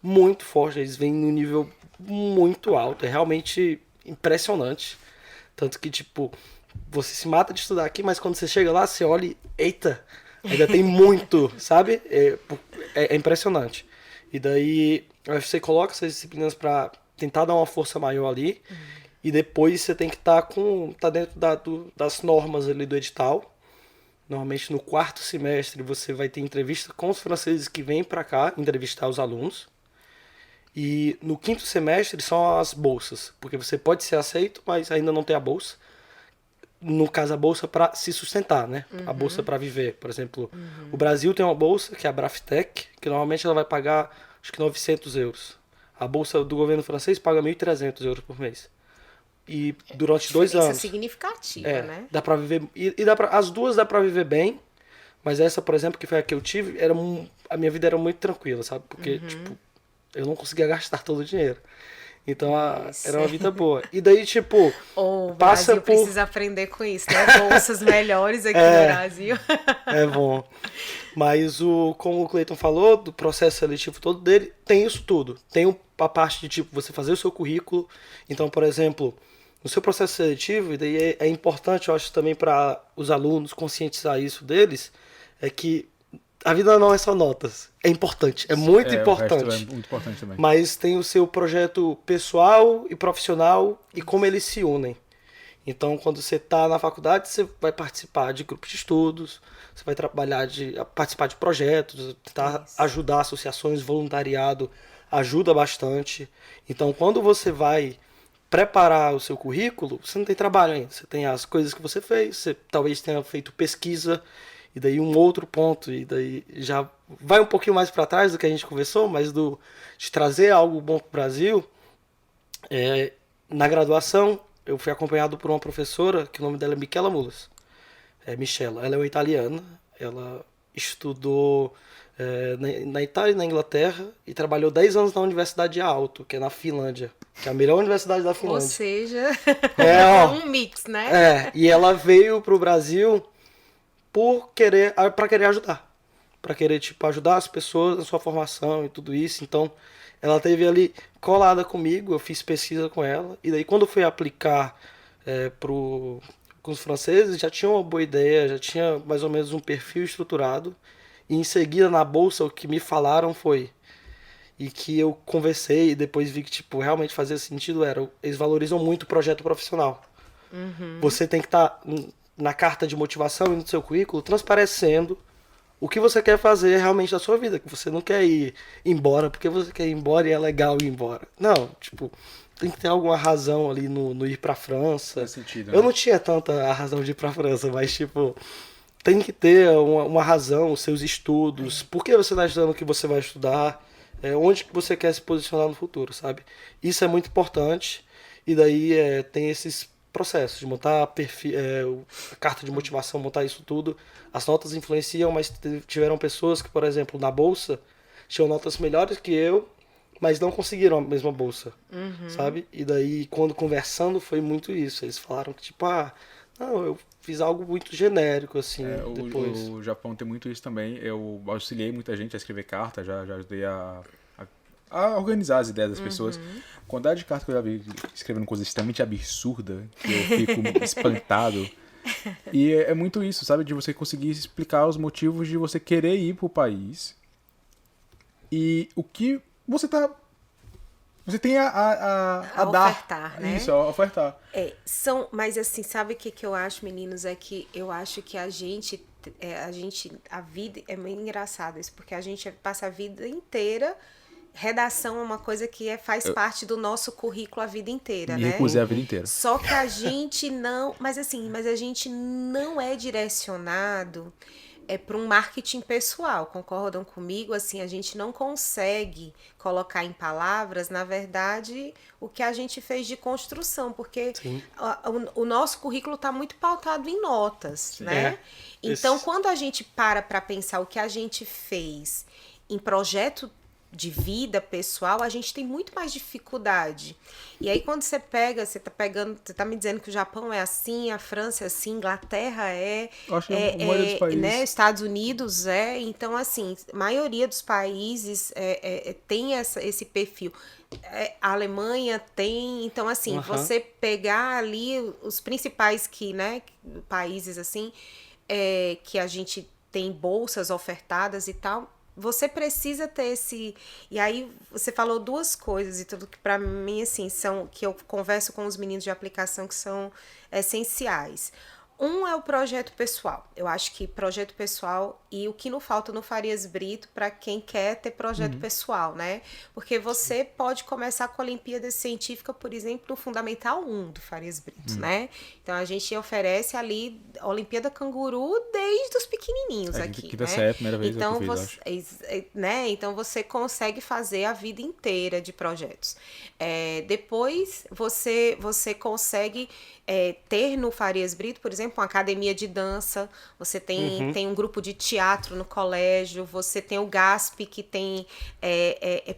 muito forte. Eles vêm num nível muito alto. É realmente impressionante. Tanto que, tipo, você se mata de estudar aqui, mas quando você chega lá, você olha e, eita, ainda tem muito, sabe? É impressionante. E daí, você coloca essas disciplinas pra tentar dar uma força maior ali. E depois você tem que tá dentro das normas ali do edital. Normalmente no 4º semestre você vai ter entrevista com os franceses que vêm pra cá entrevistar os alunos. E no 5º semestre são as bolsas, porque você pode ser aceito, mas ainda não tem a bolsa. No caso, a bolsa para se sustentar, né? A bolsa para viver. Por exemplo, o Brasil tem uma bolsa, que é a Braftec, que normalmente ela vai pagar, acho que 900 euros. A bolsa do governo francês paga 1.300 euros por mês. E durante 2 anos. Significativa, né? Dá pra viver. As duas dá pra viver bem, mas essa, por exemplo, que foi a que eu tive, a minha vida era muito tranquila, sabe? Porque, tipo, eu não conseguia gastar todo o dinheiro. Então, era uma vida boa. E daí, tipo, O passa Brasil precisa aprender com isso, né? Bolsas melhores aqui no Brasil. É bom. Mas, como o Cleiton falou, do processo seletivo todo dele, tem isso tudo. Tem a parte de, tipo, você fazer o seu currículo. Então, por exemplo, no seu processo seletivo, e daí é importante, eu acho, também para os alunos conscientizar isso deles, é que a vida não é só notas. É importante, é muito O resto importante. é muito importante também. Mas tem o seu projeto pessoal e profissional e como eles se unem. Então, quando você está na faculdade, você vai participar de grupos de estudos, você vai participar de projetos, tentar Isso. ajudar associações, voluntariado ajuda bastante. Então, quando você vai preparar o seu currículo, você não tem trabalho ainda. Você tem as coisas que você fez, você talvez tenha feito pesquisa, e daí um outro ponto, e daí já vai um pouquinho mais para trás do que a gente conversou, mas de trazer algo bom para o Brasil. Na graduação, eu fui acompanhado por uma professora, que o nome dela é Michela Mulas. É Michela. Ela é uma italiana. Ela estudou na Itália e na Inglaterra e trabalhou 10 anos na Universidade de Aalto, que é na Finlândia, que é a melhor universidade da Ou Finlândia. seja, Ó, um mix, né? e ela veio pro Brasil para querer ajudar. Para querer, tipo, ajudar as pessoas na sua formação e tudo isso. Então, ela esteve ali colada comigo, eu fiz pesquisa com ela. E daí, quando eu fui aplicar com os franceses, já tinha uma boa ideia, já tinha mais ou menos um perfil estruturado. E em seguida, na bolsa, o que me falaram foi... E que eu conversei e depois vi que, tipo, realmente fazia sentido eles valorizam muito o projeto profissional. Você tem que estar na carta de motivação e no seu currículo transparecendo o que você quer fazer realmente da sua vida. Que você não quer ir embora porque você quer ir embora e é legal ir embora. Não, tipo, tem que ter alguma razão ali no ir pra França. Faz sentido, Eu né? não tinha tanta a razão de ir pra França, mas, tipo, tem que ter uma razão, os seus estudos, por que você está estudando o que você vai estudar, onde que você quer se posicionar no futuro, sabe? Isso é muito importante, e daí tem esses processos de montar a carta de motivação, montar isso tudo. As notas influenciam, mas tiveram pessoas que, por exemplo, na bolsa, tinham notas melhores que eu, mas não conseguiram a mesma bolsa, sabe? E daí, quando conversando, foi muito isso. Eles falaram que, tipo, não, eu fiz algo muito genérico, assim, depois. O Japão tem muito isso também. Eu auxiliei muita gente a escrever carta, já ajudei a organizar as ideias das pessoas. A quantidade de cartas que eu já vi escrevendo coisa extremamente absurda, que eu fico espantado. E é muito isso, sabe? De você conseguir explicar os motivos de você querer ir pro país e o que você tá... Você tem a dar. Ofertar, né? Isso, a ofertar. Mas assim, sabe o que eu acho, meninos? É que eu acho que a vida é meio engraçado isso, porque a gente passa a vida inteira. Redação é uma coisa que faz parte do nosso currículo a vida inteira, Me né? recusei a vida inteira. Só que a gente não. Mas a gente não é direcionado para um marketing pessoal, concordam comigo? Assim, a gente não consegue colocar em palavras, na verdade, o que a gente fez de construção, porque o nosso currículo está muito pautado em notas, né? Então, quando a gente para pensar o que a gente fez em projeto de vida pessoal, a gente tem muito mais dificuldade. E aí quando você tá me dizendo que o Japão é assim, a França é assim, Inglaterra Acho que a maioria dos países... né, Estados Unidos então assim, a maioria dos países tem esse perfil. A Alemanha tem, então assim, você pegar ali os principais países assim, que a gente tem bolsas ofertadas e tal, você precisa ter esse... E aí você falou duas coisas e tudo que para mim assim são, que eu converso com os meninos de aplicação, que são essenciais. Um é o projeto pessoal. Eu acho que projeto pessoal e o que não falta no Farias Brito para quem quer ter projeto pessoal, né? Porque você pode começar com a Olimpíada Científica, por exemplo, no Fundamental 1 do Farias Brito, né? Então a gente oferece ali a Olimpíada Canguru desde os pequenininhos aqui, quinta né? série, a primeira vez Então que eu fiz, né? Então você consegue fazer a vida inteira de projetos. Depois você consegue ter no Farias Brito, por exemplo, uma academia de dança, você tem um grupo de teatro no colégio, você tem o GASP, que tem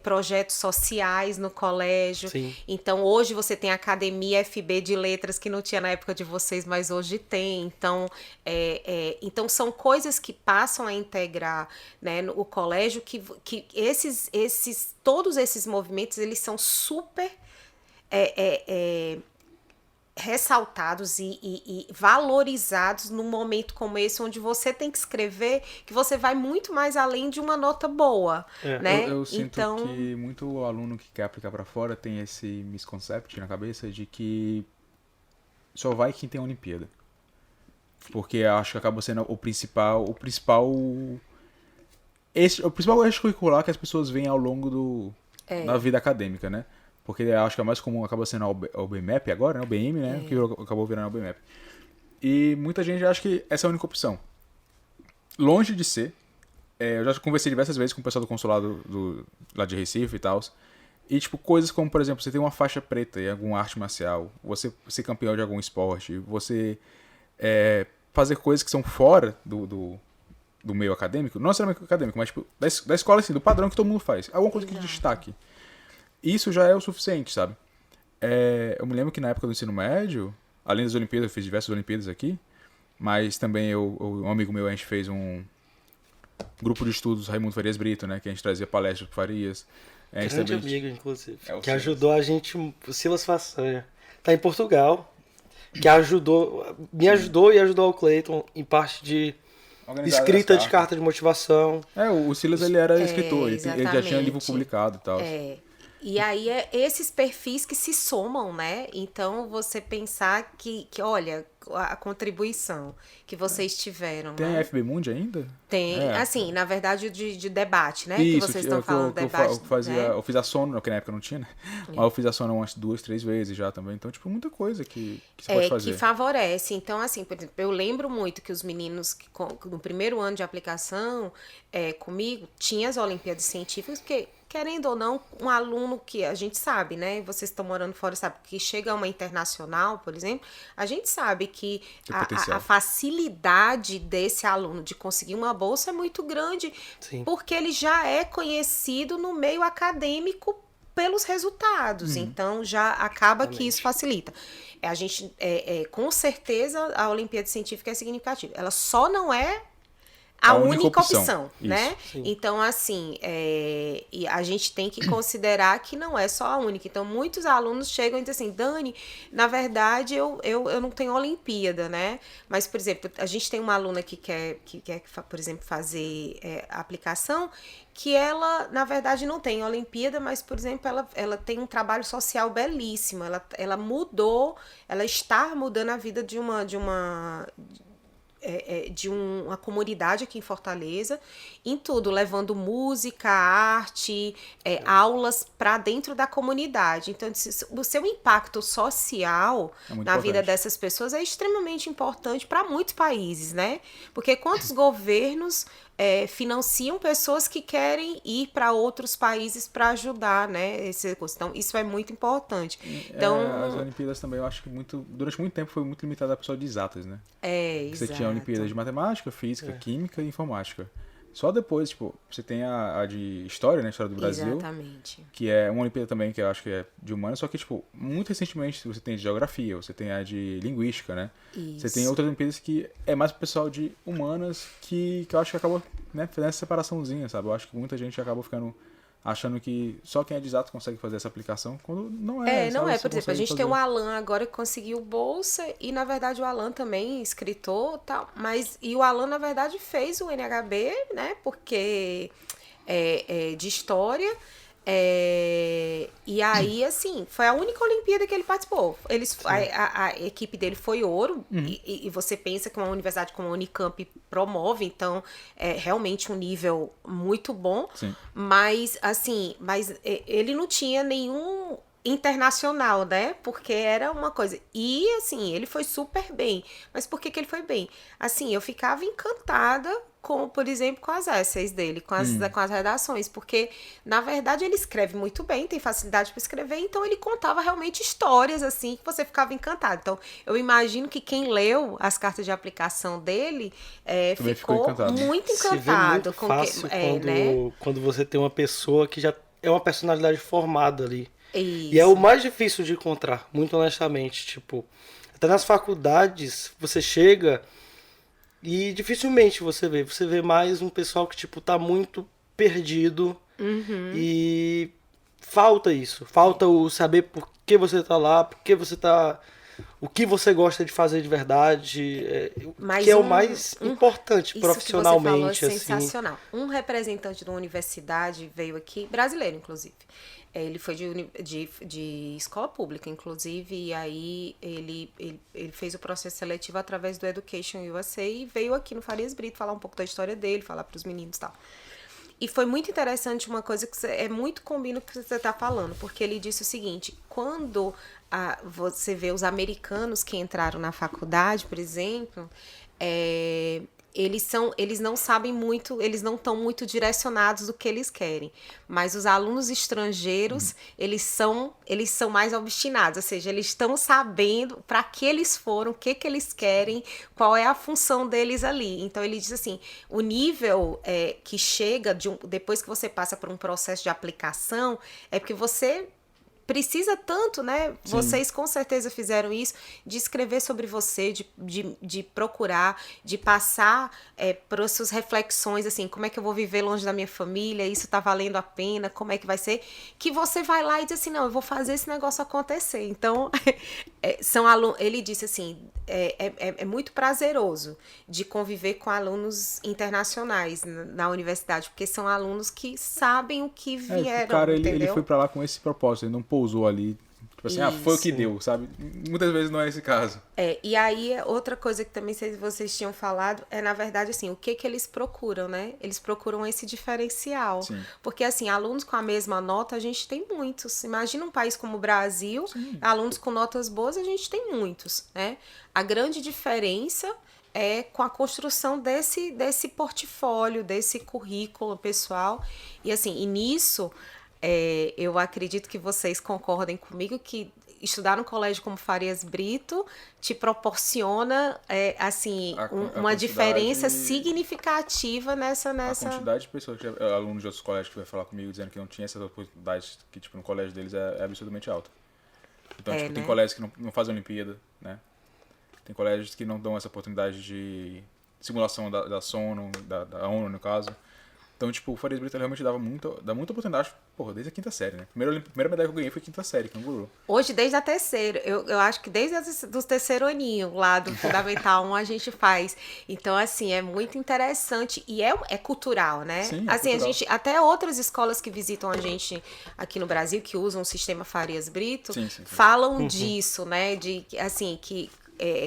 projetos sociais no colégio. Sim. Então, hoje você tem a Academia FB de Letras, que não tinha na época de vocês, mas hoje tem. Então, então são coisas que passam a integrar, né, o colégio, que todos esses movimentos, eles são super... ressaltados e valorizados num momento como esse, onde você tem que escrever, que você vai muito mais além de uma nota boa, né? Eu sinto Então, que muito aluno que quer aplicar pra fora tem esse misconcept na cabeça de que só vai quem tem a Olimpíada. Porque eu acho que acaba sendo o principal extracurricular que as pessoas veem ao longo da vida acadêmica, né? Porque eu acho que a mais comum acaba sendo a OBMEP agora, né? O BM, né? Que acabou virando a OBMEP. E muita gente acha que essa é a única opção. Longe de ser. Eu já conversei diversas vezes com o pessoal do consulado lá de Recife e tal. E, tipo, coisas como, por exemplo, você tem uma faixa preta em alguma arte marcial, você ser campeão de algum esporte, você fazer coisas que são fora do meio acadêmico, não necessariamente acadêmico, mas tipo, da escola, assim, do padrão que todo mundo faz. Alguma coisa que destaque. Isso já é o suficiente, sabe? Eu me lembro que na época do ensino médio, além das Olimpíadas, eu fiz diversas Olimpíadas aqui, mas também um amigo meu, a gente fez um grupo de estudos Raimundo Farias Brito, né? Que a gente trazia palestras pro Farias. Grande amigo, inclusive. O Que Silas. Ajudou a gente, o Silas Façanha. Tá em Portugal. Que me ajudou e ajudou o Cleiton em parte de Organizar escrita as de carta de motivação. O Silas, ele era escritor, ele já tinha exatamente. livro publicado e tal. E aí esses perfis que se somam, né? Então você pensar que olha, a contribuição que vocês tiveram, Tem né? a FB Mundi ainda? Tem, assim, na verdade, de debate, né? Que Isso, vocês estão falando, debate. né? Né? Eu fiz a Sono, porque na época não tinha, né? Mas eu fiz a Sono umas 2, 3 vezes já também. Então, tipo, muita coisa que você pode fazer. Que favorece. Então, assim, por exemplo, eu lembro muito que os meninos, no primeiro ano de aplicação, comigo, tinha as Olimpíadas Científicas, porque, querendo ou não, um aluno que a gente sabe, né? Vocês estão morando fora, sabe? Que chega a uma internacional, por exemplo, a gente sabe que a facilidade desse aluno de conseguir uma bolsa é muito grande, Sim. porque ele já é conhecido no meio acadêmico pelos resultados. Então, já acaba que isso facilita. A gente, com certeza, a Olimpíada Científica é significativa. Ela só não é a única opção, né? Sim. Então, assim, e a gente tem que considerar que não é só a única. Então, muitos alunos chegam e dizem assim, Dani, na verdade, eu não tenho Olimpíada, né? Mas, por exemplo, a gente tem uma aluna que quer por exemplo, fazer a aplicação, que ela, na verdade, não tem Olimpíada, mas, por exemplo, ela tem um trabalho social belíssimo. Ela mudou, ela está mudando a vida de uma comunidade aqui em Fortaleza, em tudo, levando música, arte, aulas para dentro da comunidade. Então, o seu impacto social na vida dessas pessoas é extremamente importante para muitos países, né? Porque quantos governos financiam pessoas que querem ir para outros países para ajudar, né? Então, isso é muito importante. Então, as Olimpíadas também, eu acho que durante muito tempo foi muito limitada a pessoa de exatas, né? exato. Você tinha Olimpíadas de matemática, física, química e informática. Só depois, tipo, você tem a de história, né? História do Brasil. Exatamente. Que é uma Olimpíada também, que eu acho que é de humanas, só que, tipo, muito recentemente você tem de geografia, você tem a de linguística, né? Isso. Você tem outras Olimpíadas que é mais pro pessoal de humanas, que eu acho que acaba, né, fazendo essa separaçãozinha, sabe? Eu acho que muita gente acaba ficando achando que só quem é de exato consegue fazer essa aplicação, quando não é. Não sabe? é, Você por exemplo, a gente consegue tem o fazer. Alan agora que conseguiu bolsa, e na verdade o Alan também, escritor e tal, e o Alan, na verdade, fez o NHB, né, porque de história, e aí, assim, foi a única Olimpíada que ele participou. A equipe dele foi ouro, e você pensa que uma universidade como a Unicamp promove, então é realmente um nível muito bom. Sim. Mas, assim, ele não tinha nenhum internacional, né? Porque era uma coisa. E, assim, ele foi super bem. Mas por que ele foi bem? Assim, eu ficava encantada com, por exemplo, com as essays dele, com as redações, porque, na verdade, ele escreve muito bem, tem facilidade para escrever, então ele contava realmente histórias, assim, que você ficava encantado. Então, eu imagino que quem leu as cartas de aplicação dele ficou encantado. muito Se vê encantado. muito com fácil né? quando você tem uma pessoa que já é uma personalidade formada ali. Isso. E é o mais difícil de encontrar, muito honestamente. Tipo, até nas faculdades, você chega e dificilmente você vê. Você vê mais um pessoal que, tipo, tá muito perdido. E falta isso. Falta o saber por que você tá lá, por que você tá o que você gosta de fazer de verdade, o Mas que é o mais importante isso profissionalmente, que você falou é assim. sensacional. Um representante de uma universidade veio aqui, brasileiro, inclusive. Ele foi de escola pública, inclusive, e aí ele fez o processo seletivo através do Education USA e veio aqui no Farias Brito falar um pouco da história dele, falar para os meninos e tal. E foi muito interessante uma coisa que é muito combina com o que você está falando, porque ele disse o seguinte, quando você vê os americanos que entraram na faculdade, por exemplo, eles não sabem muito, eles não estão muito direcionados do que eles querem. Mas os alunos estrangeiros, eles são mais obstinados, ou seja, eles estão sabendo para que eles foram, o que eles querem, qual é a função deles ali. Então ele diz assim, o nível que chega depois que você passa por um processo de aplicação, é porque você precisa tanto, né? Sim. Vocês com certeza fizeram isso, de escrever sobre você, de procurar, de passar por suas reflexões, assim, como é que eu vou viver longe da minha família, isso tá valendo a pena, como é que vai ser, que você vai lá e diz assim, não, eu vou fazer esse negócio acontecer. Então, ele disse assim, é muito prazeroso de conviver com alunos internacionais na universidade, porque são alunos que sabem o que vieram, o cara, entendeu? ele foi pra lá com esse propósito, ele não pousou ali, tipo assim, foi o que deu, sabe? Muitas vezes não é esse caso. E aí, outra coisa que também vocês tinham falado é, na verdade, assim, o que eles procuram, né? Eles procuram esse diferencial. Sim. Porque, assim, alunos com a mesma nota, a gente tem muitos. Imagina um país como o Brasil, sim, alunos com notas boas, a gente tem muitos, né? A grande diferença é com a construção desse portfólio, desse currículo pessoal. E, assim, nisso, eu acredito que vocês concordem comigo que estudar no colégio como Farias Brito te proporciona, uma diferença significativa nessa... A quantidade de pessoas, alunos de outros colégios que vai falar comigo dizendo que não tinha essas oportunidades, que tipo, no colégio deles é absurdamente alta. Então, tipo, tem colégios que não fazem Olimpíada, né? Tem colégios que não dão essa oportunidade de simulação da SONO, da ONU, no caso. Então, tipo, o Farias Brito realmente dá muita oportunidade, porra, desde a quinta série, né? Primeira medalha que eu ganhei foi quinta série, canguru. Hoje, desde a terceira. Eu acho que desde do terceiro aninho, lá do Fundamental 1, a gente faz. Então, assim, é muito interessante e é cultural, né? Sim, assim, cultural. A gente, até outras escolas que visitam a gente aqui no Brasil, que usam o sistema Farias Brito, sim. Falam disso, né? De, assim, que...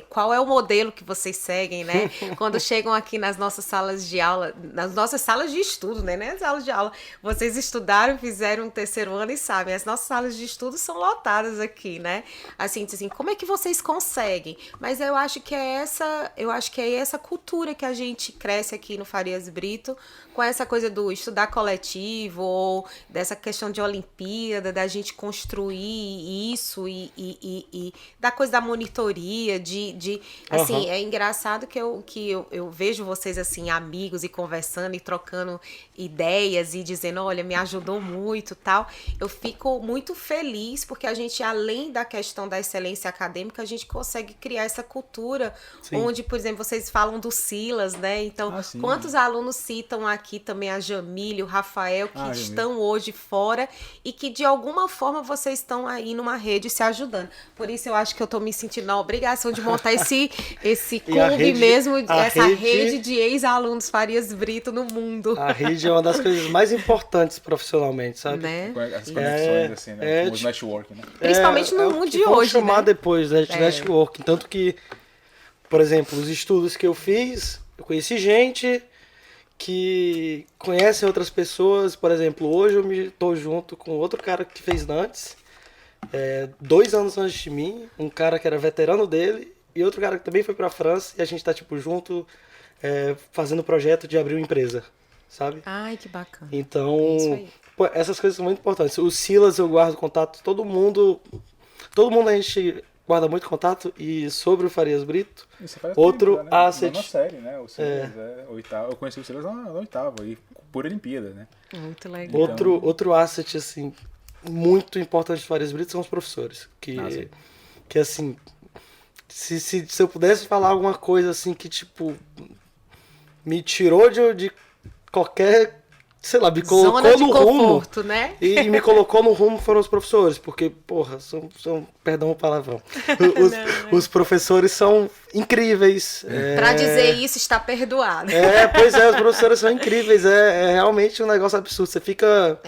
qual é o modelo que vocês seguem, né? Quando chegam aqui nas nossas salas de aula, nas nossas salas de estudo, né? As salas de aula, vocês estudaram, fizeram um terceiro ano e sabem, as nossas salas de estudo são lotadas aqui, né? Assim, como é que vocês conseguem? Mas eu acho que é essa cultura que a gente cresce aqui no Farias Brito, com essa coisa do estudar coletivo, ou dessa questão de Olimpíada, da gente construir isso e da coisa da monitoria, assim, é engraçado que eu vejo vocês, assim, amigos e conversando e trocando ideias e dizendo, olha, me ajudou muito, tal. Eu fico muito feliz porque a gente, além da questão da excelência acadêmica, a gente consegue criar essa cultura, sim, onde, por exemplo, vocês falam do Silas, né? Então, quantos alunos citam aqui também a Jamília, o Rafael, que estão hoje fora e que, de alguma forma, vocês estão aí numa rede se ajudando. Por isso, eu acho que eu tô me sentindo na obrigação de montar esse clube mesmo, essa rede de ex-alunos Farias Brito no mundo. A rede é uma das coisas mais importantes profissionalmente, sabe? Né? As conexões, assim, né? Os networking, né? Principalmente no mundo de hoje, vamos chamar, né? Depois, né, de networking. Tanto que, por exemplo, os estudos que eu fiz, eu conheci gente que conhece outras pessoas. Por exemplo, hoje eu estou junto com outro cara que fez antes, 2 anos antes de mim, um cara que era veterano dele e outro cara que também foi pra França, e a gente tá tipo junto, fazendo o projeto de abrir uma empresa, sabe? Ai, que bacana. Então, essas coisas são muito importantes. O Silas eu guardo contato, todo mundo a gente guarda muito contato. E sobre o Farias Brito, outro tempo, né? asset. Na série, né? O Silas oitavo. Eu conheci o Silas na oitava, e por Olimpíada, né? Muito legal. Outro asset, assim, muito importante do Farias Brito são os professores. Que assim, se eu pudesse falar alguma coisa assim que, tipo, me tirou de qualquer sei lá, me colocou Zona de no rumo. conforto, né? E me colocou no rumo foram os professores, porque, porra, perdão o palavrão. Os professores são incríveis. Pra dizer isso, está perdoado. Pois é, os professores são incríveis. É realmente um negócio absurdo. Você fica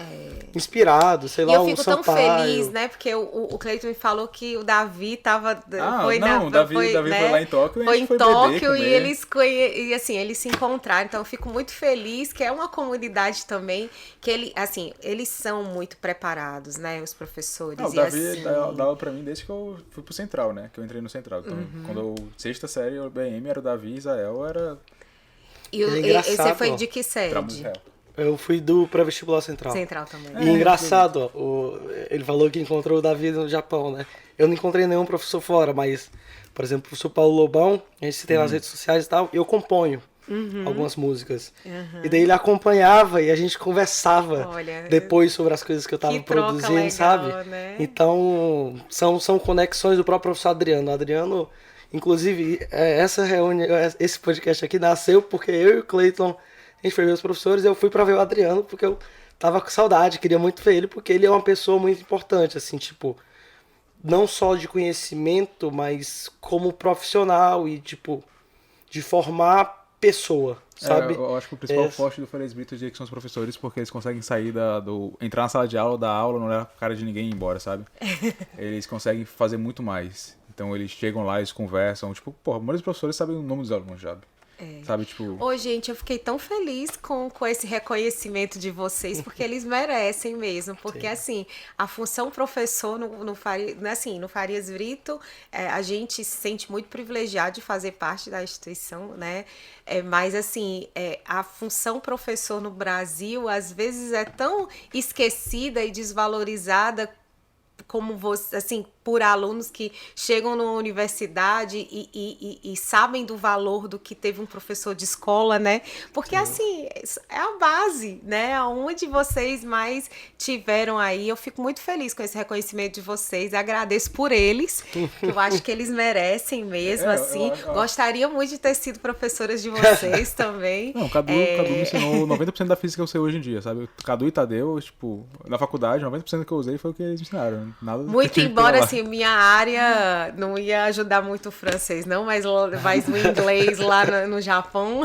inspirado, sei lá, E eu fico tão Sampaio. feliz, né? Porque o Cleiton me falou que o Davi tava. O Davi né? foi lá em Tóquio. Foi a gente em foi Tóquio beber, e assim, eles se encontraram. Então eu fico muito feliz que é uma comunidade também que eles são muito preparados, né? Os professores. Não, o e Davi assim, dá aula pra mim desde que eu fui pro Central, né? Que eu entrei no Central. Então, quando eu, sexta série, o BM era o Davi, Isael era Ele é engraçado, você foi ó. de que sede? Tramontel. Eu fui do pré-vestibular central. Central também. E engraçado, ó, ele falou que encontrou o Davi no Japão, né? Eu não encontrei nenhum professor fora, mas, por exemplo, o professor Paulo Lobão, a gente se tem nas redes sociais e tal, eu componho algumas músicas. E daí ele acompanhava e a gente conversava Olha, depois sobre as coisas que eu tava que troca produzindo, legal, sabe? né? Então, são conexões do próprio professor Adriano. O Adriano, inclusive, esse podcast aqui nasceu porque eu e o Cleiton, a gente foi ver os professores e eu fui pra ver o Adriano porque eu tava com saudade, queria muito ver ele, porque ele é uma pessoa muito importante, assim, tipo, não só de conhecimento, mas como profissional e, tipo, de formar pessoa, sabe? Eu acho que o principal forte do Farias Brito é que são os professores, porque eles conseguem sair entrar na sala de aula, dar aula, não olhar a cara de ninguém e ir embora, sabe? Eles conseguem fazer muito mais. Então eles chegam lá, eles conversam, tipo, porra, a maioria dos professores sabem o nome dos alunos, sabe? Sabe, tipo... Ô, gente, eu fiquei tão feliz com esse reconhecimento de vocês, porque eles merecem mesmo. Porque, assim, a função professor no Farias Brito, a gente se sente muito privilegiado de fazer parte da instituição, né? Mas, assim, a função professor no Brasil, às vezes, é tão esquecida e desvalorizada como você, assim, por alunos que chegam na universidade e sabem do valor do que teve um professor de escola, né? Porque, assim, é a base, né? Aonde vocês mais tiveram aí. Eu fico muito feliz com esse reconhecimento de vocês. Agradeço por eles, que eu acho que eles merecem mesmo, assim. Gostaria muito de ter sido professoras de vocês também. Não, Cadu me ensinou 90% da física que eu sei hoje em dia, sabe? Cadu e Tadeu, tipo, na faculdade, 90% que eu usei foi o que eles me ensinaram. Nada Muito embora, assim, minha área não ia ajudar muito o francês, não, mas o inglês lá no Japão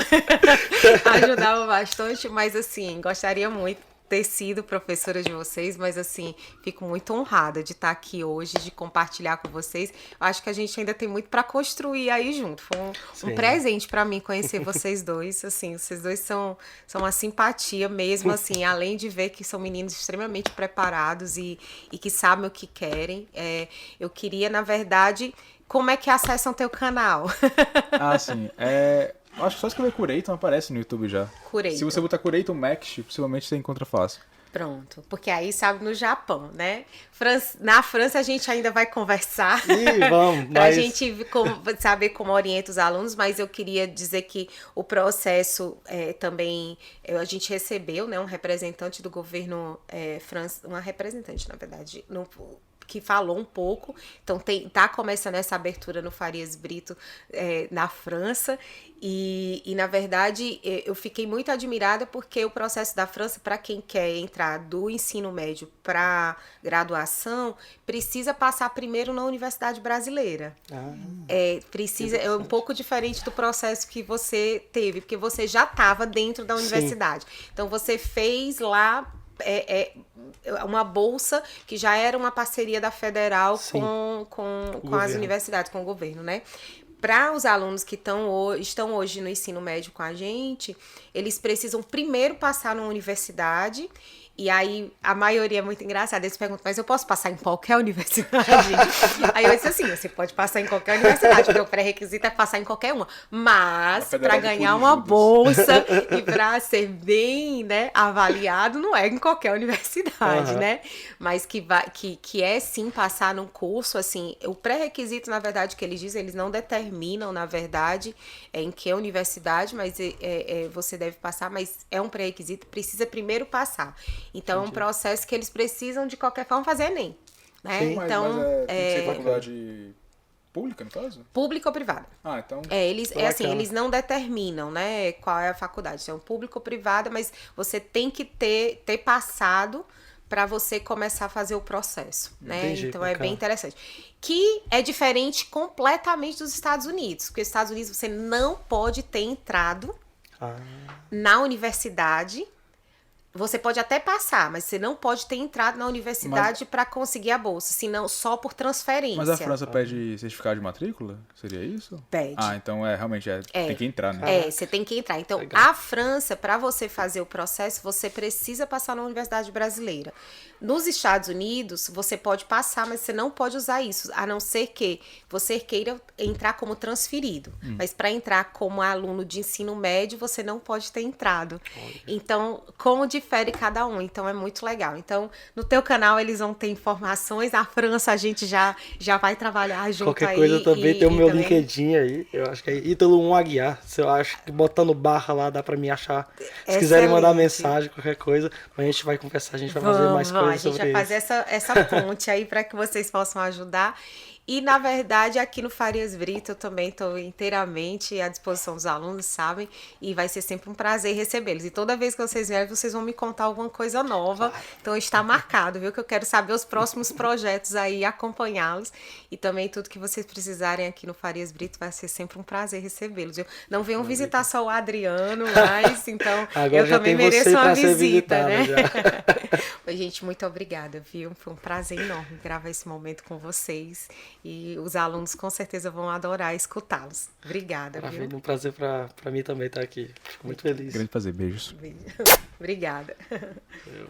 ajudava bastante, mas, assim, gostaria muito ter sido professora de vocês, mas, assim, fico muito honrada de estar aqui hoje, de compartilhar com vocês. Eu acho que a gente ainda tem muito para construir aí junto. Foi um presente para mim conhecer vocês dois, assim, vocês dois são uma simpatia mesmo, assim, além de ver que são meninos extremamente preparados e que sabem o que querem. Eu queria, na verdade, como é que acessam teu canal? Sim, acho que só escrever Cureiton aparece no YouTube já. Cureiton. Se você botar Cureiton Max, possivelmente você encontra fácil. Pronto, porque aí sabe no Japão, né? Na França a gente ainda vai conversar. Vamos, pra gente saber como orienta os alunos, mas eu queria dizer que o processo também, a gente recebeu, né, um representante do governo francês, uma representante, na verdade, que falou um pouco. Então tá começando essa abertura no Farias Brito na França e na verdade eu fiquei muito admirada porque o processo da França, para quem quer entrar do ensino médio para graduação, precisa passar primeiro na Universidade Brasileira. É um pouco diferente do processo que você teve, porque você já estava dentro da universidade. Então você fez lá uma bolsa que já era uma parceria da Federal com as universidades, com o governo, né? Para os alunos que estão hoje no ensino médio com a gente, eles precisam primeiro passar numa universidade. E aí, a maioria é muito engraçada. Eles perguntam, mas eu posso passar em qualquer universidade? Aí eu disse assim, você pode passar em qualquer universidade, porque o pré-requisito é passar em qualquer uma. Mas, para ganhar uma bolsa e para ser bem, né, avaliado, não é em qualquer universidade, né? Mas que é, sim, passar num curso, assim, o pré-requisito, na verdade, que eles dizem, eles não determinam, na verdade, em que universidade, mas você deve passar, mas é um pré-requisito, precisa primeiro passar. Então, é um processo que eles precisam, de qualquer forma, fazer Enem. Né? Sim, então, mas tem que ser faculdade pública, no caso? Pública ou privada? Ah, então... Eles não determinam, né, qual é a faculdade. Se é um público ou privada, mas você tem que ter passado para você começar a fazer o processo, né? Entendi, Então bacana. é bem interessante. Que é diferente completamente dos Estados Unidos, porque nos Estados Unidos você não pode ter entrado na universidade. Você pode até passar, mas você não pode ter entrado na universidade para conseguir a bolsa, senão só por transferência. Mas a França pede certificado de matrícula? Seria isso? Pede. Ah, então realmente tem que entrar, né? Você tem que entrar. Então, Legal. a França, para você fazer o processo, você precisa passar na Universidade Brasileira. Nos Estados Unidos, você pode passar, mas você não pode usar isso, a não ser que você queira entrar como transferido. Mas para entrar como aluno de ensino médio, você não pode ter entrado. Então, como difere cada um? Então, é muito legal. Então, no teu canal, eles vão ter informações. A França, a gente já vai trabalhar junto Qualquer aí. coisa também tem o meu também... LinkedIn aí. Eu acho que é Ítalo 1 Aguiar. Se eu acho que botando barra lá dá pra me achar. Se quiserem mandar mensagem, qualquer coisa, a gente vai conversar, a gente vai fazer mais coisas sobre isso. A gente vai fazer essa ponte aí para que vocês possam ajudar. E, na verdade, aqui no Farias Brito eu também estou inteiramente à disposição dos alunos, sabem? E vai ser sempre um prazer recebê-los. E toda vez que vocês vierem, vocês vão me contar alguma coisa nova. Então está marcado, viu? Que eu quero saber os próximos projetos aí, acompanhá-los. E também tudo que vocês precisarem aqui no Farias Brito, vai ser sempre um prazer recebê-los. Viu? Não venham visitar só o Adriano, mas então Agora eu também mereço uma visita, né? Já. Gente, muito obrigada, viu? Foi um prazer enorme gravar esse momento com vocês. E os alunos com certeza vão adorar escutá-los. Obrigada, Maravilha, viu? um prazer pra mim também estar aqui. Fico muito feliz. Grande prazer, beijos. Obrigada. Eu.